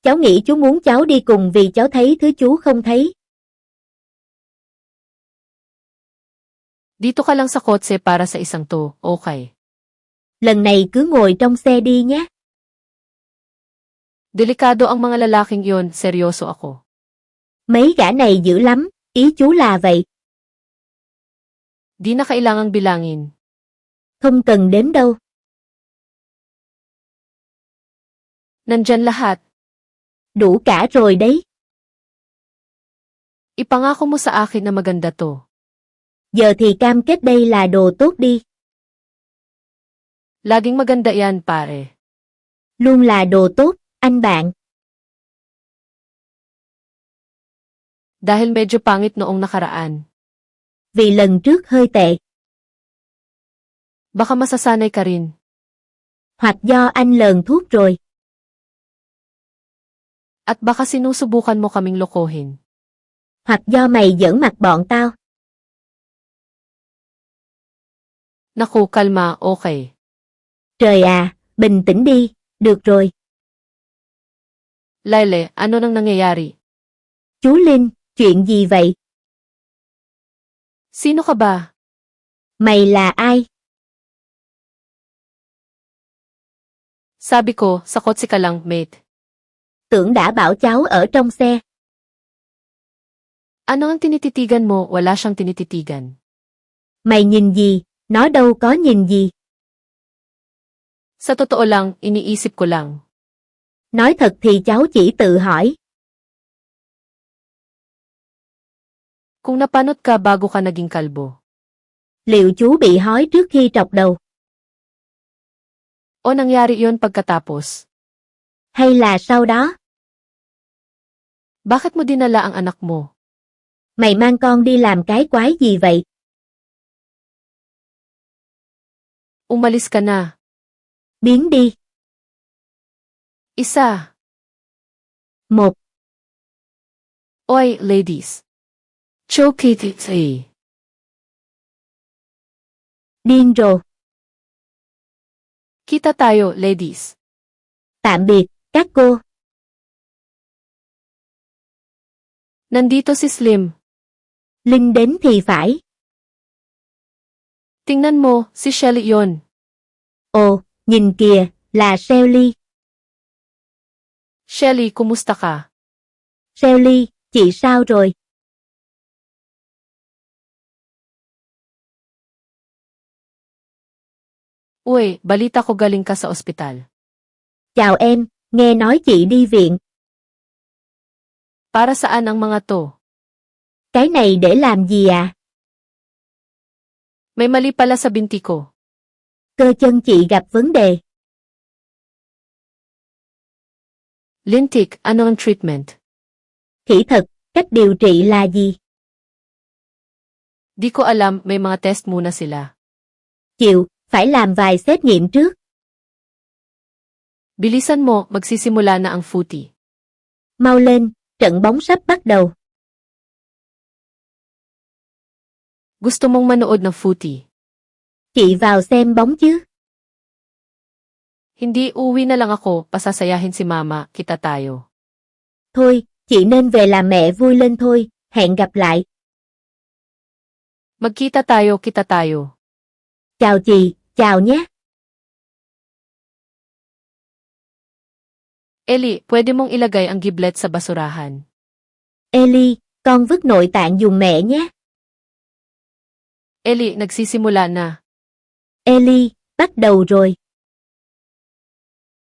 Cháu nghĩ chú muốn cháu đi cùng vì cháu thấy thứ chú không thấy. Dito ka lang sa kotse para sa isang to, okay. Lần này cứ ngồi trong xe đi nhé. Delikado ang mga lalaking yon, seryoso ako. Mấy gã này dữ lắm, ý chú là vậy. Di na kailangang bilangin. Không cần đếm đâu. Nandyan lahat. Đủ cả rồi đấy. Ipangako mo sa akin na maganda to. Giờ thì cam kết đây là đồ tốt đi. Laging maganda yan, pare. Luôn là đồ tốt, anh bạn. Dahil medyo pangit noong nakaraan. Vì lần trước hơi tệ. Baka masasanay ka rin. Hoặc do anh lờn thuốc rồi. At baka sinusubukan mo kaming lokohin. Hoặc do mày giỡn mặt bọn tao. Naku, kalma, okay. Trời à, bình tĩnh đi, được rồi. Lyle, ano nang nangyayari? Chú Linh, chuyện gì vậy? Sino ka ba? Mày là ai? Sabi ko, sa kotse ka lang, mate. Tưởng đã bảo cháu ở trong xe. Ano ang tinititigan mo? Wala siyang tinititigan. Mày nhìn gì? Nó đâu có nhìn gì. Sa totoo lang, iniisip ko lang. Nói thật thì cháu chỉ tự hỏi. Kung napanot ka bago ka naging kalbo. Liệu chú bị hói trước khi trọc đầu? O nangyari yon pagkatapos? Hay là sau đó? Bakit mo dinala ang anak mo? Mày mang con đi làm cái quái gì vậy? Umalis ka na. Biến đi. Isa. Một. Oy, ladies. Chokititi. Điên rồ. Kita tayo, ladies. Tạm biệt, các cô. Nandito si Slim. Linh đến thì phải. Tingnan mo, si Shelly yon. Ồ, nhìn kìa, là Shelly. Shelly, kumusta ka? Shelly, chị sao rồi? Uy, balita ko galing ka sa ospital. Chào em, nghe nói chị đi viện. Para saan ang mga to? Cái này để làm gì à? May mali pala sa binti ko. Cơ chân chị gặp vấn đề. Lintik, ano ang treatment? Khỉ thật, cách điều trị là gì? Di ko alam, may mga test muna sila. Chịu, phải làm vài xét nghiệm trước. Bilisan mo, magsisimula na ang footy. Mau lên, trận bóng sắp bắt đầu. Gusto mong manood ng footy? Chị vào xem bóng chứ? Hindi, uwi na lang ako, pasasayahin si mama, kita tayo. Thôi, chị nên về làm mẹ vui lên thôi, hẹn gặp lại. Magkita tayo, kita tayo. Chào chị, chào nhé. Ellie, pwede mong ilagay ang giblet sa basurahan. Ellie, con vứt nội tạng giùm mẹ nhé. Ellie, nagsisimula na. Ellie, bắt đầu rồi.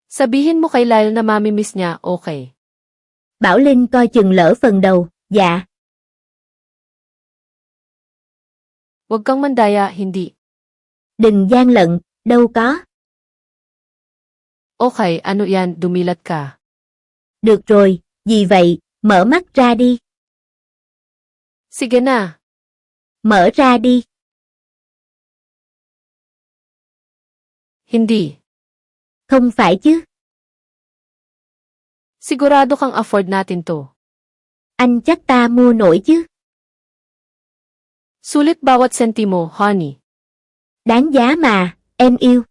Sabihin mo kay Lyle na mamimiss niya, okay. Bảo Linh coi chừng lỡ phần đầu, dạ. Huwag kang mandaya, hindi. Đừng gian lận, đâu có. Okay, ano yan, dumilat ka. Được rồi, gì vậy, mở mắt ra đi. Sige na. Mở ra đi. Hindi. Không phải chứ. Sigurado kang afford natin to. Anh chắc ta mua nổi chứ. Sulit bawat sentimo, honey. Đáng giá mà, em yêu.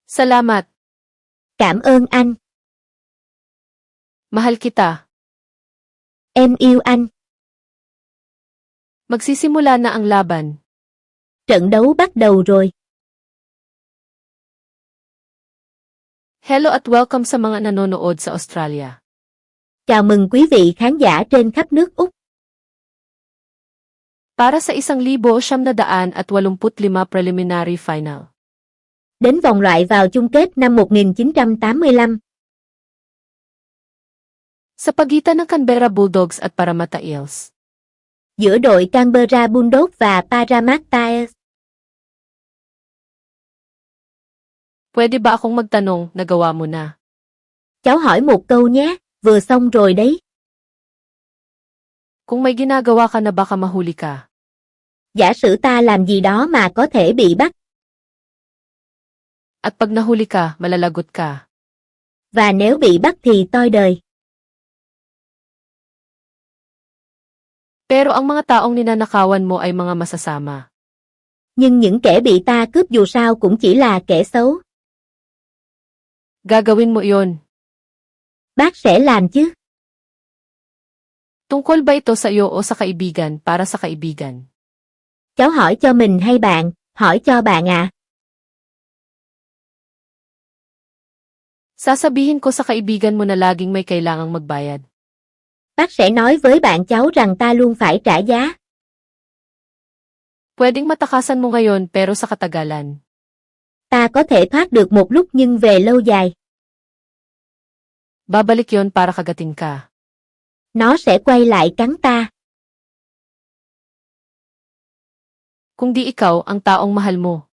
Salamat. Cảm ơn anh. Mahal kita. Em yêu anh. Magsisimula na ang laban. Trận đấu bắt đầu rồi. Hello at welcome sa mga nanonood sa Australia. Chào mừng quý vị khán giả trên khắp nước Úc. Para sa 1,985 preliminary final. Đến vòng loại vào chung kết năm 1985. Sa pagitan ng Canberra Bulldogs at Parramatta Eels. Giữa đội Canberra Bulldogs và Parramatta Eels. Pwede ba akong magtanong, nagawa mo na? Cháu hỏi một câu nhé, vừa xong rồi đấy. Kung may ginagawa ka na baka mahuli ka. Giả sử ta làm gì đó mà có thể bị bắt. At pag nahuli ka, malalagot ka. Và nếu bị bắt thì toi đời. Pero ang mga taong ninanakawan mo ay mga masasama. Nhưng những kẻ bị ta cướp dù sao cũng chỉ là kẻ xấu. Gagawin mo iyon. Bác sẽ làm chứ. Tungkol ba ito sa iyo o sa kaibigan, para sa kaibigan? Cháu hỏi cho mình hay bạn, hỏi cho bạn à? Sasabihin ko sa kaibigan mo na laging may kailangang magbayad. Bác sẽ nói với bạn cháu rằng ta luôn phải trả giá. Pwedeng matakasan mo ngayon pero sa katagalan. Ta có thể thoát được một lúc nhưng về lâu dài. Babalik yon para kagatin ka. Nó sẽ quay lại cắn ta. Kung di ikaw ang taong mahal mo.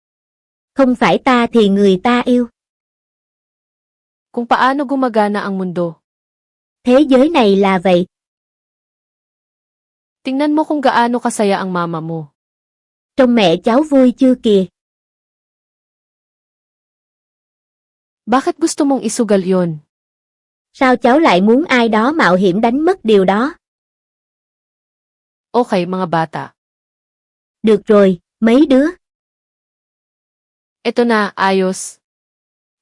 Không phải ta thì người ta yêu. Kung paano gumagana ang mundo. Thế giới này là vậy. Tingnan mo kung gaano kasaya ang mama mo. Trông mẹ cháu vui chưa kìa. Bakit gusto mong isugal yon? Sao cháu lại muốn ai đó mạo hiểm đánh mất điều đó? Okay, mga bata. Được rồi, mấy đứa. Eto na, ayos.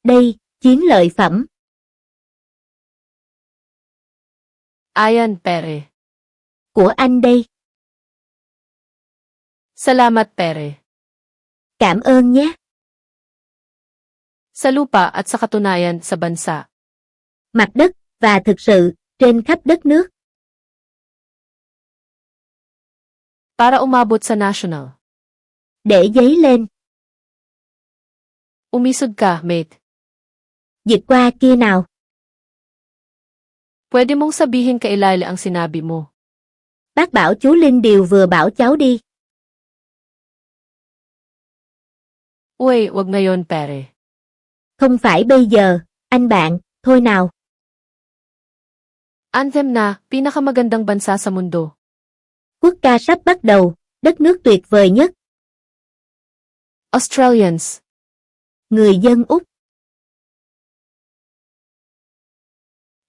Đây, chiến lợi phẩm. Ayan, pere. Của anh đây. Salamat, pere. Cảm ơn nhé. Sa lupa at sa katunayan sa bansa. Mặt đất, và thực sự, trên khắp đất nước. Para umabot sa national. Để dấy lên. Umisod ka, mate. Dịch qua kia nào. Pwede mong sabihin kay Lyle ang sinabi mo. Bác bảo chú Linh điều vừa bảo cháu đi. Uy, wag ngayon, pere. Không phải bây giờ, anh bạn, thôi nào. Anthem na, pinakamagandang bansa sa mundo. Quốc ca sắp bắt đầu, đất nước tuyệt vời nhất. Australians. Người dân Úc.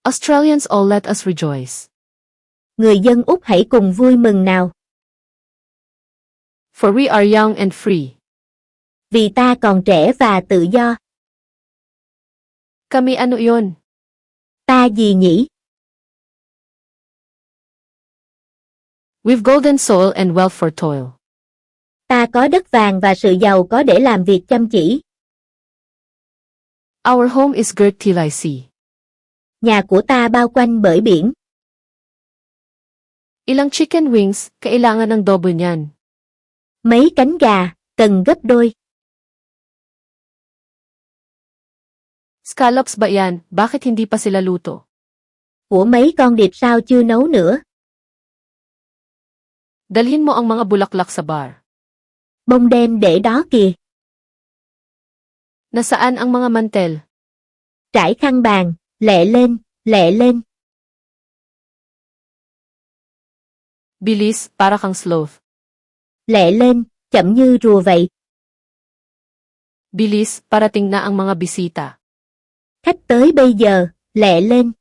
Australians all let us rejoice. Người dân Úc hãy cùng vui mừng nào. For we are young and free. Vì ta còn trẻ và tự do. Kami ano yun? Ta gì nhỉ? We've golden soil and wealth for toil. Ta có đất vàng và sự giàu có để làm việc chăm chỉ. Our home is girt till I see. Nhà của ta bao quanh bởi biển. Ilang chicken wings, kailangan ng double niyan. Mấy cánh gà, cần gấp đôi. Scallops ba yan, bakit hindi pa sila luto? Của mấy con điệp sao chưa nấu nữa. Dalhin mo ang mga bulaklak sa bar. Bông đem để đó kìa. Nasaan ang mga mantel? Trải khăn bàn, lẹ lên, lẹ lên. Bilis, para kang sloth. Lẹ lên, chậm như rùa vậy. Bilis, parating na ang mga bisita. Khách tới bây giờ, lẹ lên.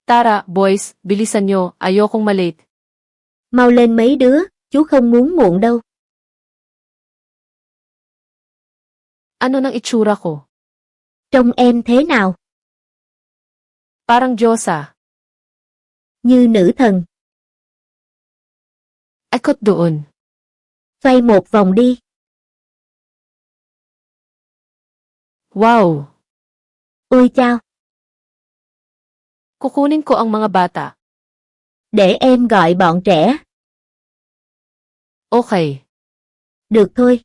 Tara, boys, bilisan nyo, ayokong malate. Mau lên mấy đứa, chú không muốn muộn đâu. Ano nang itsura ko? Trông em thế nào? Parang Diyosa. Như nữ thần. Ikot doon. Xoay một vòng đi. Wow! Ôi chao! Kukunin ko ang mga bata. Để em gọi bọn trẻ. Okay. Được thôi.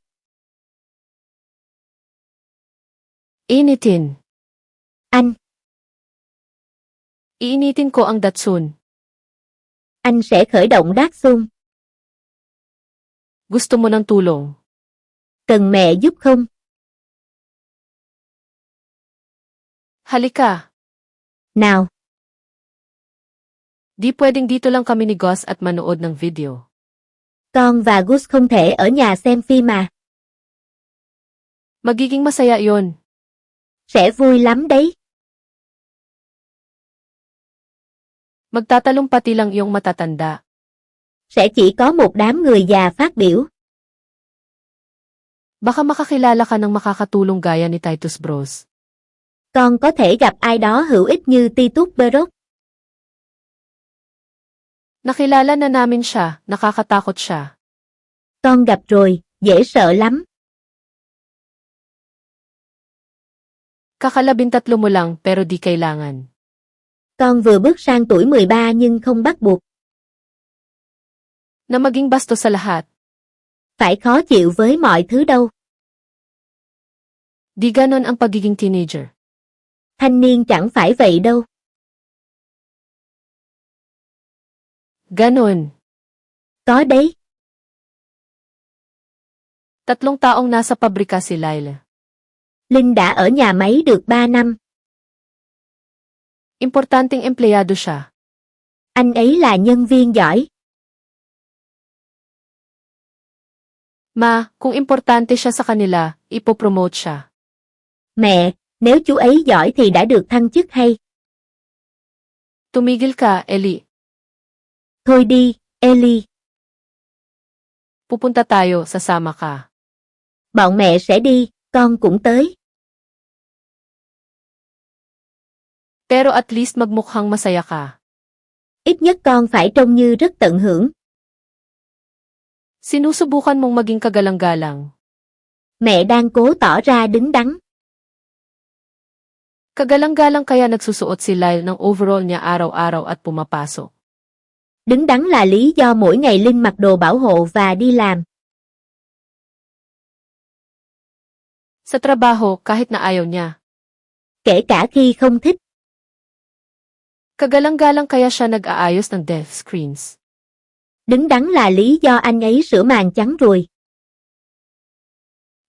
Initin. Anh. Iinitin ko ang Datsun. Anh sẽ khởi động Datsun. Gusto mo ng tulong? Cần mẹ giúp không? Halika. Nào. Di pwedeng dito lang kami ni Gus at manood ng video. Con và Gus không thể ở nhà xem phim mà. Magiging masaya yon. Sẽ vui lắm đấy. Magtatalumpati lang iyong matatanda. Sẽ chỉ có một đám người già phát biểu. Baka makakilala ka ng makakatulong gaya ni Titus Bros. Con có thể gặp ai đó hữu ích như Titus Bros. Nakilala na namin siya, nakakatakot siya. Con gặp rồi, dễ sợ lắm. Kakalabintatlo mo lang pero di kailangan. Con vừa bước sang tuổi 13 nhưng không bắt buộc. Na maging bastos sa lahat. Phải khó chịu với mọi thứ đâu. Di ganon ang pagiging teenager. Thanh niên chẳng phải vậy đâu. Ganon. Có đấy. Tatlong taong nasa pabrika si Lyle. Linh đã ở nhà máy được 3 năm. Importanteng empleyado siya. Anh ấy là nhân viên giỏi. Ma, kung importante siya sa kanila, ipopromote siya. Mẹ, nếu chú ấy giỏi thì đã được thăng chức hay. Tumigil ka, Ellie. Thôi đi, Ellie. Pupunta tayo, sasama ka. Bọn mẹ sẽ đi, con cũng tới. Pero at least magmukhang masaya ka. Ít nhất con phải trông như rất tận hưởng. Sinusubukan mong maging kagalang-galang. Mẹ đang cố tỏ ra đứng đắn. Kagalang-galang kaya nagsusuot si Lyle ng overall niya araw-araw at pumapasok. Đứng đắn là lý do mỗi ngày Linh mặc đồ bảo hộ và đi làm. Sa trabaho, kahit na ayaw niya. Kể cả khi không thích. Kagalang-galang kaya siya nag-aayos ng death screens. Đứng đắn là lý do anh ấy sửa màn trắng ruồi.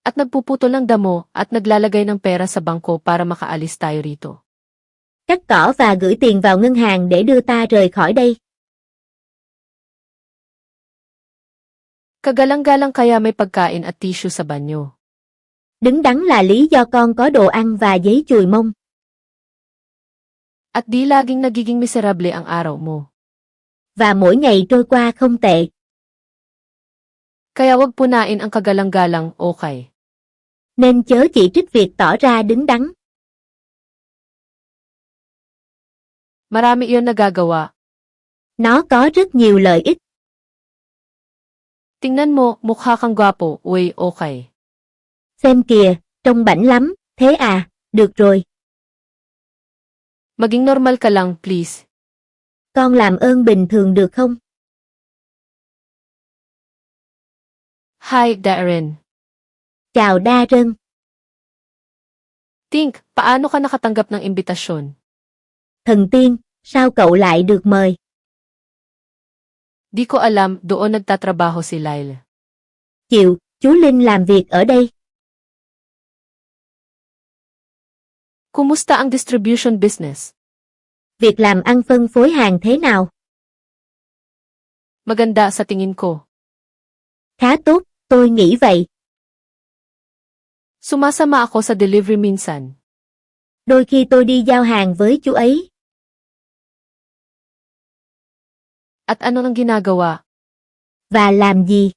At nagpuputol ng damo at naglalagay ng pera sa bangko para makaalis tayo rito. Cắt cỏ và gửi tiền vào ngân hàng để đưa ta rời khỏi đây. Kagalang-galang kaya may pagkain at tissue sa banyo. Đứng đắn là lý do con có đồ ăn và giấy chùi mông. At di laging nagiging miserable ang araw mo. Và mỗi ngày trôi qua không tệ. Kaya wag punain ang kagalang-galang, okay. Nên chớ chỉ trích việc tỏ ra đứng đắn. Marami iyon nagagawa. Nó có rất nhiều lợi ích. Tingnan mo, mukha kang gwapo, uy, okay. Xem kìa, trông bảnh lắm, thế à, được rồi. Maging normal ka lang, please. Con làm ơn bình thường được không? Hi, Darren. Chào Darren. Tink, paano ka nakatanggap ng imbitasyon? Thần tiên, sao cậu lại được mời? Di ko alam, doon nagtatrabaho si Lyle. Chịu, chú Linh làm việc ở đây. Kumusta ang distribution business? Việc làm ăn phân phối hàng thế nào? Maganda sa tingin ko. Khá tốt, tôi nghĩ vậy. Sumasama ako sa delivery minsan. Đôi khi tôi đi giao hàng với chú ấy. At ano nang ginagawa? Và làm gì?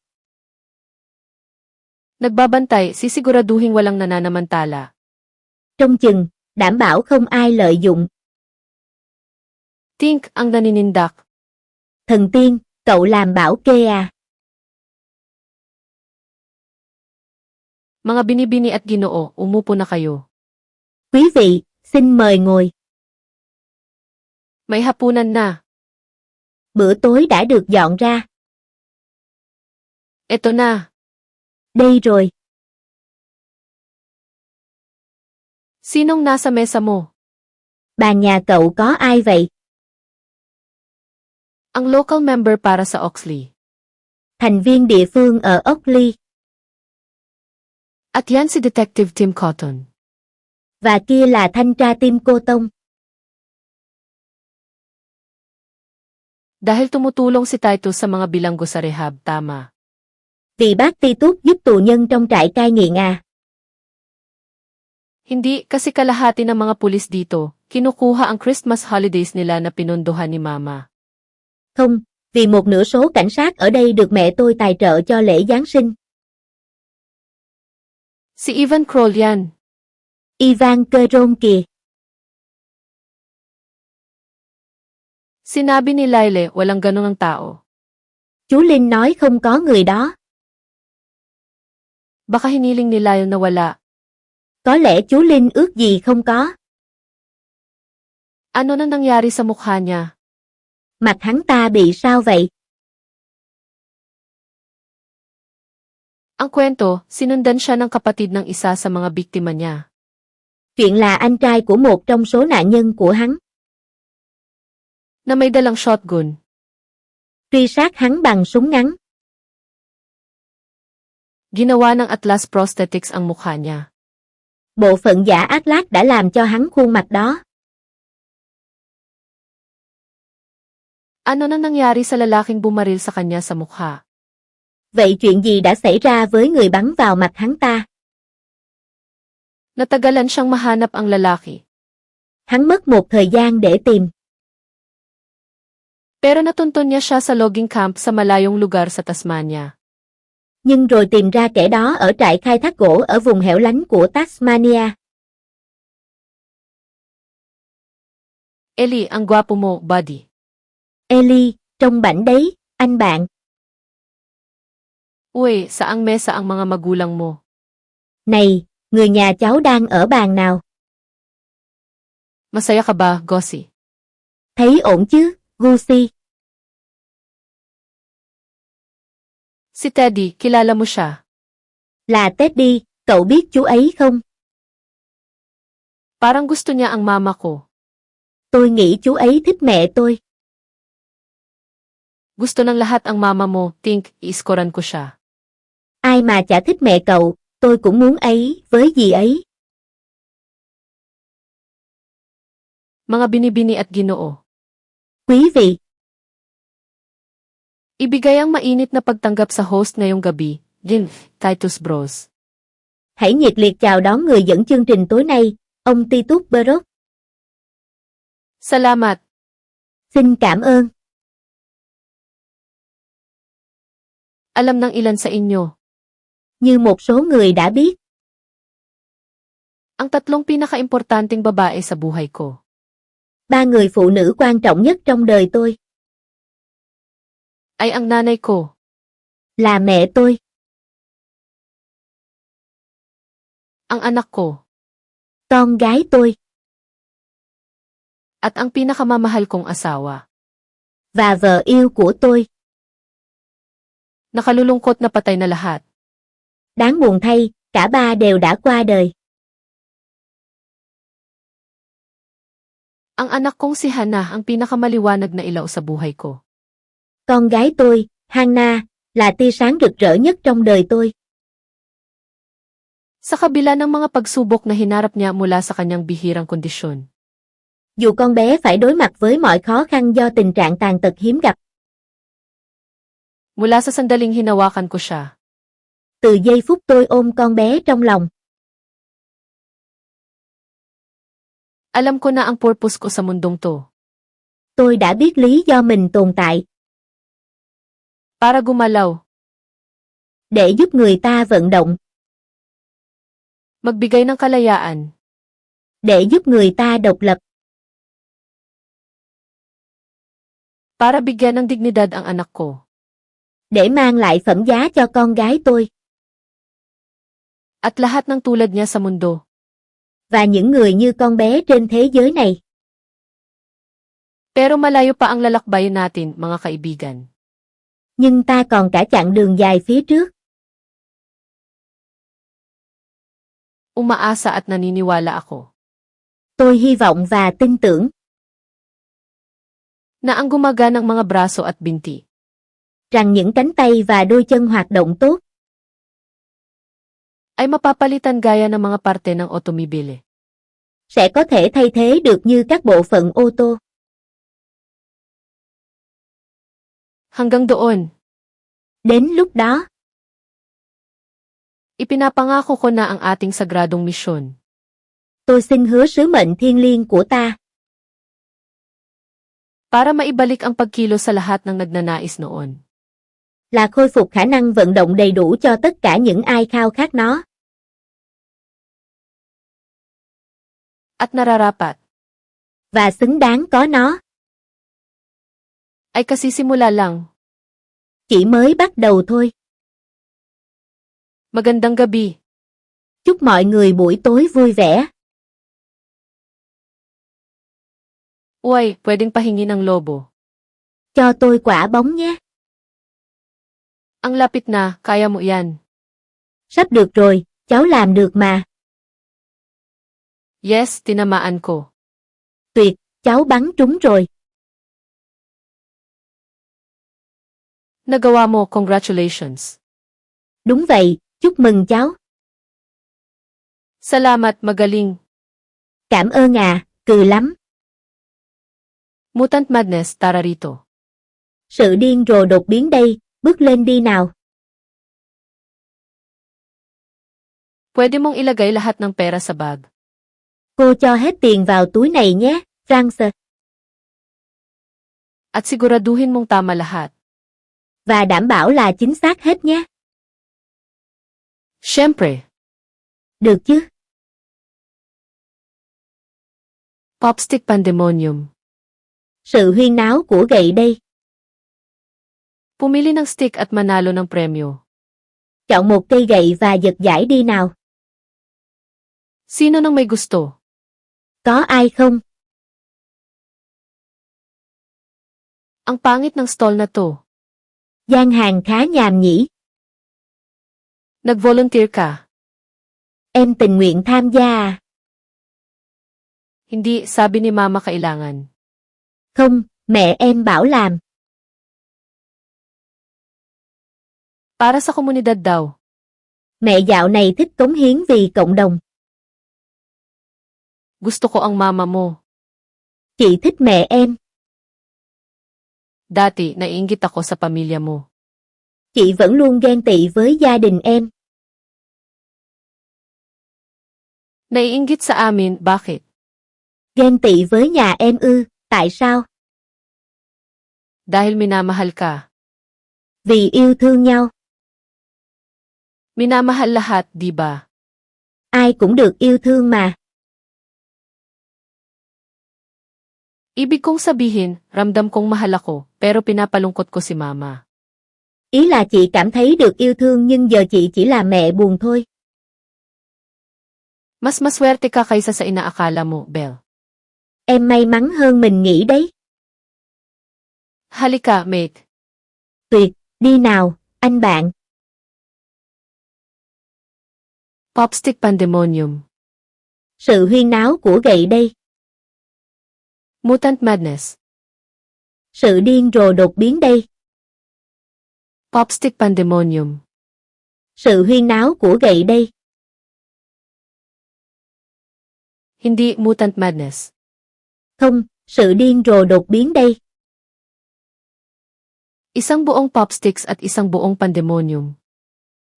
Nagbabantay, sisiguraduhin walang nananamantala. Trông chừng, đảm bảo không ai lợi dụng. Tink, ang naninindak. Thần tiên, cậu làm bảo kê à? Mga binibini at Ginoo, umupo na kayo. Quý vị, xin mời ngồi. May hapunan na. Bữa tối đã được dọn ra. Eto na. Đây rồi. Sinong nasa mesa mo? Bàn nhà cậu có ai vậy? Ang local member para sa Oxley. Thành viên địa phương ở Oakley. At yan si Detective Tim Cotton. Và kia là thanh tra Tim Cô Tông. Dahil tumutulong si Titus sa mga bilanggo sa rehab, tama. Vì bác Titus giúp tù nhân trong trại cai nghiện à? Hindi, kasi kalahati ng mga pulis dito, kinukuha ang Christmas holidays nila na pinondohan ni Mama. Không, vì một nửa số cảnh sát ở đây được mẹ tôi tài trợ cho lễ Giáng sinh. Si Ivan Kroll yan. Ivan Keron kìa. Sinabi ni Lyle, walang ganun ang tao. Chú Linh nói không có người đó. Baka hiniling ni Lyle na wala. Có lẽ chú Linh ước gì không có. Ano na nangyari sa mukha niya? Mặt hắn ta bị sao vậy? Ang kwento, sinundan siya ng kapatid ng isa sa mga biktima niya. Chuyện là anh trai của một trong số nạn nhân của hắn. Na may dalang shotgun. Truy sát hắn bằng súng ngắn. Ginawa ng Atlas Prosthetics ang mukha niya. Bộ phận giả Atlas đã làm cho hắn khuôn mặt đó. Ano na nangyari sa lalaking bumaril sa kanya sa mukha? Vậy chuyện gì đã xảy ra với người bắn vào mặt hắn ta? Natagalan siyang mahanap ang lalaki. Hắn mất một thời gian để tìm. Pero natuntun niya siya sa logging camp sa malayong lugar sa Tasmania. Nhưng rồi tìm ra kẻ đó ở trại khai thác gỗ ở vùng hẻo lánh của Tasmania. Ellie, ang gwapo mo, buddy. Ellie, trông bảnh đấy, anh bạn. Uy, saang mesa ang mga magulang mo? Này, người nhà cháu đang ở bàn nào? Masaya ka ba, Gussie? Thấy ổn chứ, Gussie? Si Teddy, kilala mo siya? Là Teddy, cậu biết chú ấy không? Parang gusto niya ang mama ko. Tôi nghĩ chú ấy thích mẹ tôi. Gusto ng lahat ang mama mo, Tink, iiskoran ko siya. Ai mà chả thích mẹ cậu, tôi cũng muốn ấy với dì ấy. Mga binibini at Ginoo. Quý vị. Ibigay ang mainit na pagtanggap sa host ngayong gabi, Jim, Titus Bros. Hãy nhiệt liệt chào đón người dẫn chương trình tối nay, ông Titus Bros. Salamat. Xin cảm ơn. Alam ng ilan sa inyo. Như một số người đã biết, Ang tatlong pinakaimportanteng babae sa buhay ko. 3 người phụ nữ quan trọng nhất trong đời tôi Ay ang nanay ko, là mẹ tôi, ang anak ko, con gái tôi at ang pinakamamahal kong asawa. và vợ yêu của tôi. Nakalulungkot na patay na lahat. Đáng buồn thay, cả 3 đều đã qua đời. Ang anak kong si Hannah ang pinakamaliwanag na ilaw sa buhay ko. Con gái tôi, Hannah, là tia sáng rực rỡ nhất trong đời tôi. Sa kabila ng mga pagsubok na hinarap niya mula sa kanyang bihirang kondisyon. Dù con bé phải đối mặt với mọi khó khăn do tình trạng tàn tật hiếm gặp, Mula sa sandaling hinawakan ko siya. từ giây phút tôi ôm con bé trong lòng, Alam ko na ang purpose ko sa mundong to. tôi đã biết lý do mình tồn tại, Para gumalaw, để giúp người ta vận động, magbigay ng kalayaan, để giúp người ta độc lập, para bigyan ng dignidad ang anak ko. để mang lại phẩm giá cho con gái tôi, At lahat ng tulad niya sa mundo. và những người như con bé trên thế giới này. Pero malayo pa ang lalakbayin natin, mga kaibigan. Nhưng ta còn cả chặng đường dài phía trước. Umaasa at naniniwala ako Tôi hy vọng và tin tưởng na ang gumaganang mga braso at binti rằng những cánh tay và đôi chân hoạt động tốt ay mapapalitan gaya ng mga parte ng otomobile. sẽ có thể thay thế được như các bộ phận ô tô. Hanggang doon, Đến lúc đó, ipinapangako ko na ang ating sagradong misyon. tôi xin hứa sứ mệnh thiêng liêng của ta Para maibalik ang pagkilos sa lahat ng nagnanais noon. là khôi phục khả năng vận động đầy đủ cho tất cả những ai khao khát nó At nararapat và xứng đáng có nó. ay kasisimula lang. Chỉ mới bắt đầu thôi. Magandang gabi. Chúc mọi người buổi tối vui vẻ. Uy, pwedeng pahingi ng lobo. Cho tôi quả bóng nhé. Ang lapit na, kaya mo yan. Sắp được rồi, cháu làm được mà. Yes, tinamaan ko. Tuyệt, cháu bắn trúng rồi. Nagawa mo, congratulations. Đúng vậy, chúc mừng cháu. Salamat, magaling. Cảm ơn à, cừ lắm. Mutant madness, tara rito. Sự điên rồ đột biến đây, bước lên đi nào. Pwede mong ilagay lahat ng pera sa bag. Cô cho hết tiền vào túi này nhé, Franz. At siguraduhin mong tama lahat. Và đảm bảo là chính xác hết nhé. Siyempre. Được chứ? Popstick pandemonium. Sự huyên náo của gậy đây. Pumili ng stick at manalo ng premyo. Chọn một cây gậy và giật giải đi nào. Sino nang may gusto? Có ai không? Ang pangit ng stall na to. Gian hàng khá nhàm nhỉ. Nag-volunteer ka? Em tình nguyện tham gia à? Hindi, sabi ni mama kailangan. Không, mẹ em bảo làm. Para sa komunidad daw. Mẹ dạo này thích cống hiến vì cộng đồng. Gusto ko ang mama mo. Chị thích mẹ em. Dati, naiinggit ako sa pamilya mo. Chị vẫn luôn ghen tị với gia đình em. Naiinggit sa amin, bakit? Ghen tị với nhà em ư, tại sao? Dahil minamahal ka. Vì yêu thương nhau. Minamahal lahat, di ba? Ai cũng được yêu thương mà. Ibig kong sabihin, ramdam kong mahal ako, pero pinapalungkot ko si mama. Ý là chị cảm thấy được yêu thương nhưng giờ chị chỉ là mẹ buồn thôi. Mas maswerte ka kaysa sa inaakala mo, Belle. Em may mắn hơn mình nghĩ đấy. Halika, mate. Tuyệt, đi nào, anh bạn. Popstick Pandemonium. Sự huyên náo của gậy đây. Mutant Madness. Sự điên rồ đột biến đây. Popstick Pandemonium. Sự huyên náo của gậy đây. Hindi Mutant Madness. Không, sự điên rồ đột biến đây. Isang buong popsticks at isang buong pandemonium.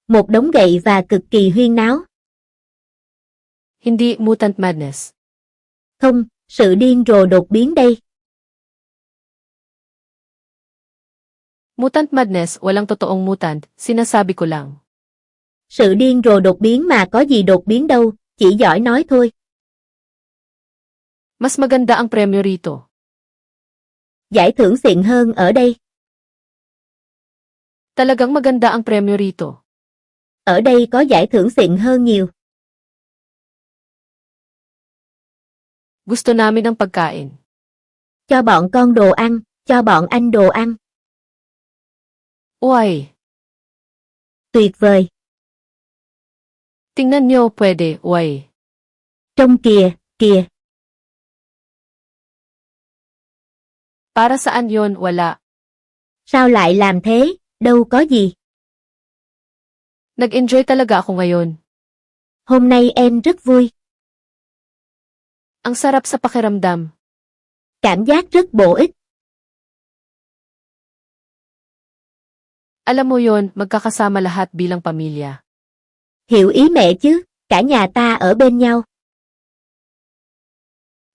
Một đống gậy và cực kỳ huyên náo. Hindi Mutant Madness. Không, sự điên rồ đột biến đây. Mutant Madness, walang totoong mutant, sinasabi ko lang. Sự điên rồ đột biến mà có gì đột biến đâu, chỉ giỏi nói thôi. Mas maganda ang premyo rito. Giải thưởng xịn hơn ở đây. Talagang maganda ang premyo rito. Ở đây có giải thưởng xịn hơn nhiều. Gusto namin ang pagkain. Cho bọn con đồ ăn, cho bọn anh đồ ăn. Uy! Tuyệt vời. Tingnan nyo, pwede, uy. Trông kìa, kìa. Para saan yon, wala. Sao lại làm thế, đâu có gì. Nag-enjoy talaga ako ngayon. Hôm nay em rất vui. Ang sarap sa pakiramdam. Cảm giác rất bổ ích. Alam mo yon, magkakasama lahat bilang pamilya. Hiểu ý mẹ chứ, cả nhà ta ở bên nhau.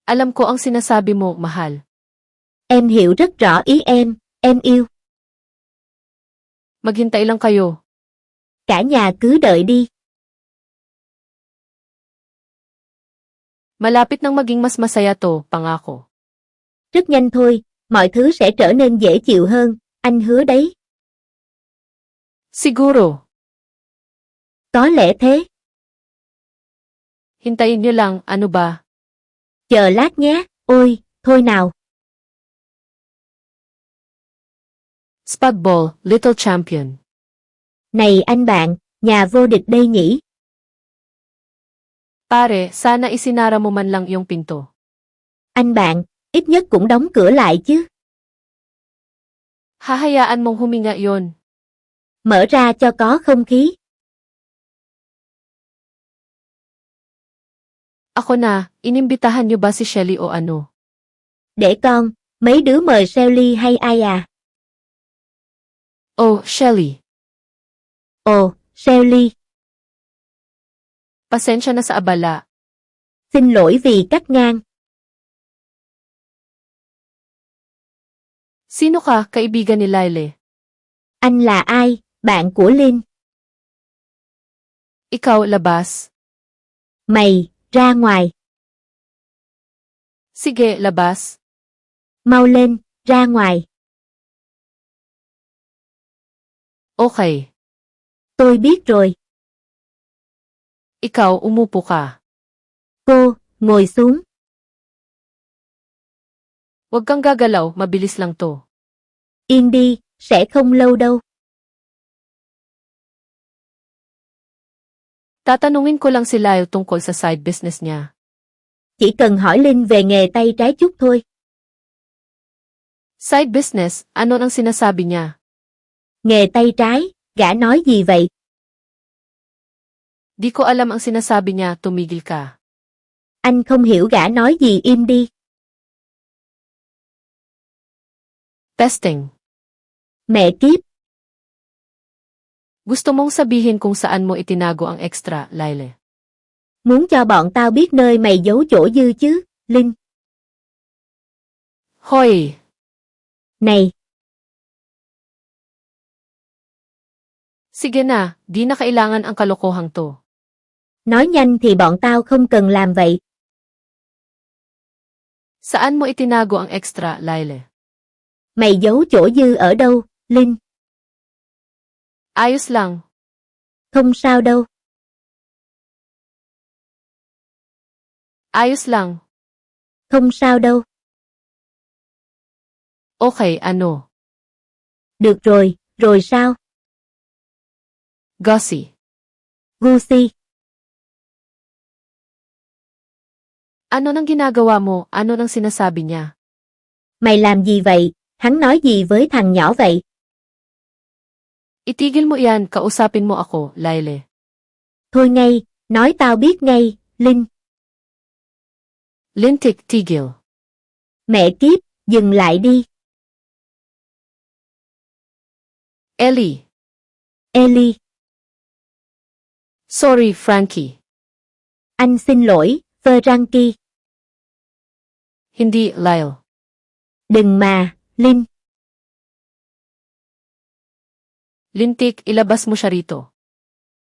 Alam ko ang sinasabi mo, mahal. Em hiểu rất rõ ý em yêu. Maghintay lang kayo. Cả nhà cứ đợi đi. Malapit nang maging mas masaya to, pangako. Rất nhanh thôi, mọi thứ sẽ trở nên dễ chịu hơn, anh hứa đấy. Siguro. Có lẽ thế. Hintayin niyo lang, ano ba? Chờ lát nhé, ôi, thôi nào. Spudball, Little Champion. Này anh bạn, nhà vô địch đây nhỉ? Pare, sana isinara mo man lang iyong pinto. Anh bạn, ít nhất cũng đóng cửa lại chứ. Hahayaan mong huminga yon. Mở ra cho có không khí. Ako na, inimbitahan niyo ba si Shelly o ano? Để con, mấy đứa mời Shelly hay ai à? Oh, Shelly. Ồ, Shelly, Pasensya na sa abala. xin lỗi vì cắt ngang. Sino ka, kaibigan ni Lyle? Anh là ai, bạn của Linh? Ikaw, labas. Mày, ra ngoài. Sige, labas. Mau lên, ra ngoài. Okay. Tôi biết rồi. Ikaw, umupo ka. Cô, ngồi xuống. Huwag kang gagalaw, mabilis lang to. Yên đi, sẽ không lâu đâu. Tatanungin ko lang si Lyle tungkol sa side business niya. Chỉ cần hỏi Linh về nghề tay trái chút thôi. Side business, ano ang sinasabi niya? Nghề tay trái, gã nói gì vậy? Di ko alam ang sinasabi niya, tumigil ka. Anh không hiểu gã nói gì, im đi. Testing. Mẹ kiếp, Gusto mong sabihin kung saan mo itinago ang extra, Lyle. muốn cho bọn tao biết nơi mày giấu chỗ dư chứ, Linh. Hoy! Này, Sige na, di na kailangan ang kalokohang to. nói nhanh thì bọn tao không cần làm vậy. Saan mo itinago ang extra, Lyle? Mày giấu chỗ dư ở đâu, Linh? Ayos lang. Không sao đâu, Ayos lang. không sao đâu. Okay, ano? Được rồi sao? Gussie. Gucci, Ano nang ginagawa mo? Ano nang sinasabi niya? mày làm gì vậy? Hắn nói gì với thằng nhỏ vậy? Itigil mo yan, kausapin mo ako, Lyle. Thôi ngay, nói tao biết ngay, Linh. Lintik, tigil. Mẹ kiếp, dừng lại đi. Ellie. Ellie, Sorry, Frankie. anh xin lỗi, Frankie. Hindi, Lyle. Đừng mà, Linh. Lintik, ilabas mo siya rito.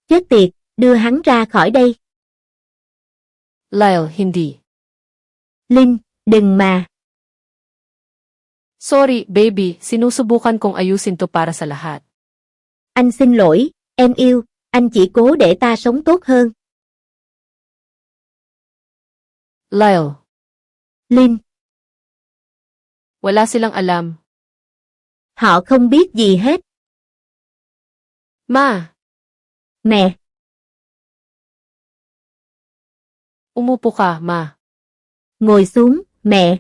Chết tiệt, đưa hắn ra khỏi đây. Lyle, hindi. Linh, đừng mà. Sorry, baby, sinusubukan kong ayusin to para sa lahat. Anh xin lỗi, em yêu, anh chỉ cố để ta sống tốt hơn. Lyle. Linh, Wala silang alam. họ không biết gì hết. Ma, Mẹ, umupo ka, ma. ngồi xuống, mẹ.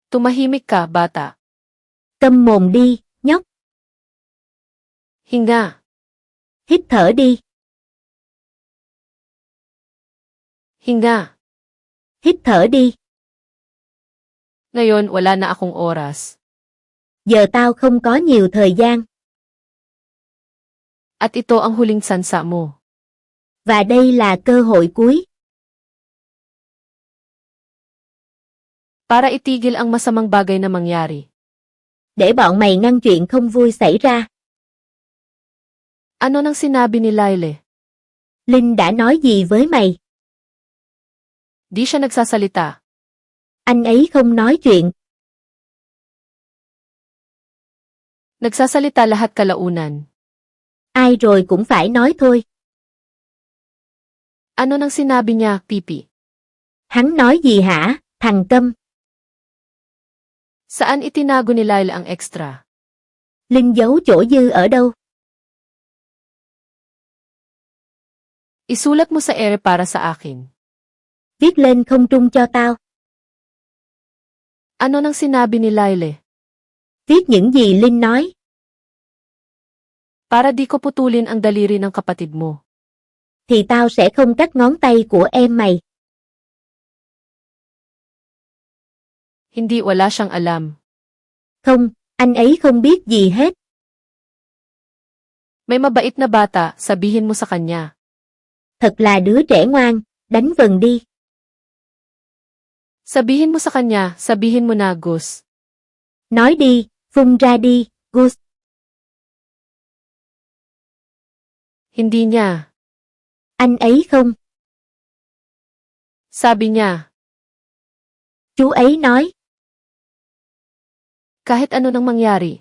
Tumahimik ka, bata. Câm mồm đi, nhóc. Hinga. Hít thở đi, Hinga. hít thở đi. Ngayon, wala na akong oras. Giờ tao không có nhiều thời gian. At ito ang huling sansa mo. Và đây là cơ hội cuối. Para itigil ang masamang bagay na mangyari. Để bọn mày ngăn chuyện không vui xảy ra. Ano nang sinabi ni Lyle? Linh đã nói gì với mày? Di siya nagsasalita. Anh ấy không nói chuyện. Nagsasalita lahat kalaunan. Ai rồi cũng phải nói thôi. Ano nang sinabi niya, Pipi? Hắn nói gì hả, thằng câm? Saan itinago ni Lyle ang extra? Linh giấu chỗ dư ở đâu? Isulat mo sa ere para sa akin. Viết lên không trung cho tao. Ano nang sinabi ni Lyle? Viết những gì Linh nói. Para di ko putulin ang daliri ng kapatid mo. Thì tao sẽ không cắt ngón tay của em mày. Hindi, wala siyang alam. Không, anh ấy không biết gì hết. May mabait na bata, sabihin mo sa kanya. Thật là đứa trẻ ngoan, đánh vần đi. Sabihin mo sa kanya, sabihin mo na, Gus. Nói đi, vung ra đi, Gus. Hindi niya. Anh ấy không. Sabi niya. Chú ấy nói. Kahit ano nang mangyari.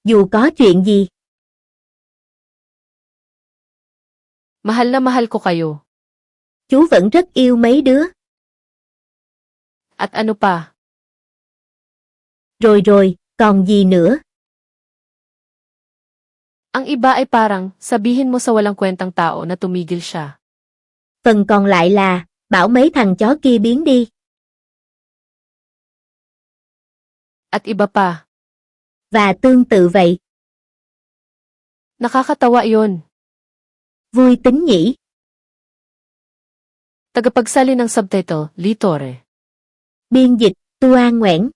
Dù có chuyện gì. Mahal na mahal ko kayo. Chú vẫn rất yêu mấy đứa. At ano pa? Rồi, còn gì nữa? Ang iba ay parang, sabihin mo sa walang kwentang tao na tumigil siya. Phần còn lại là, bảo mấy thằng chó kia biến đi. At iba pa. Và tương tự vậy. Nakakatawa yon. Vui tính nhỉ? Tagapagsali ng subtitle, Lee Torre. Biên dịch, Tua Nguyễn.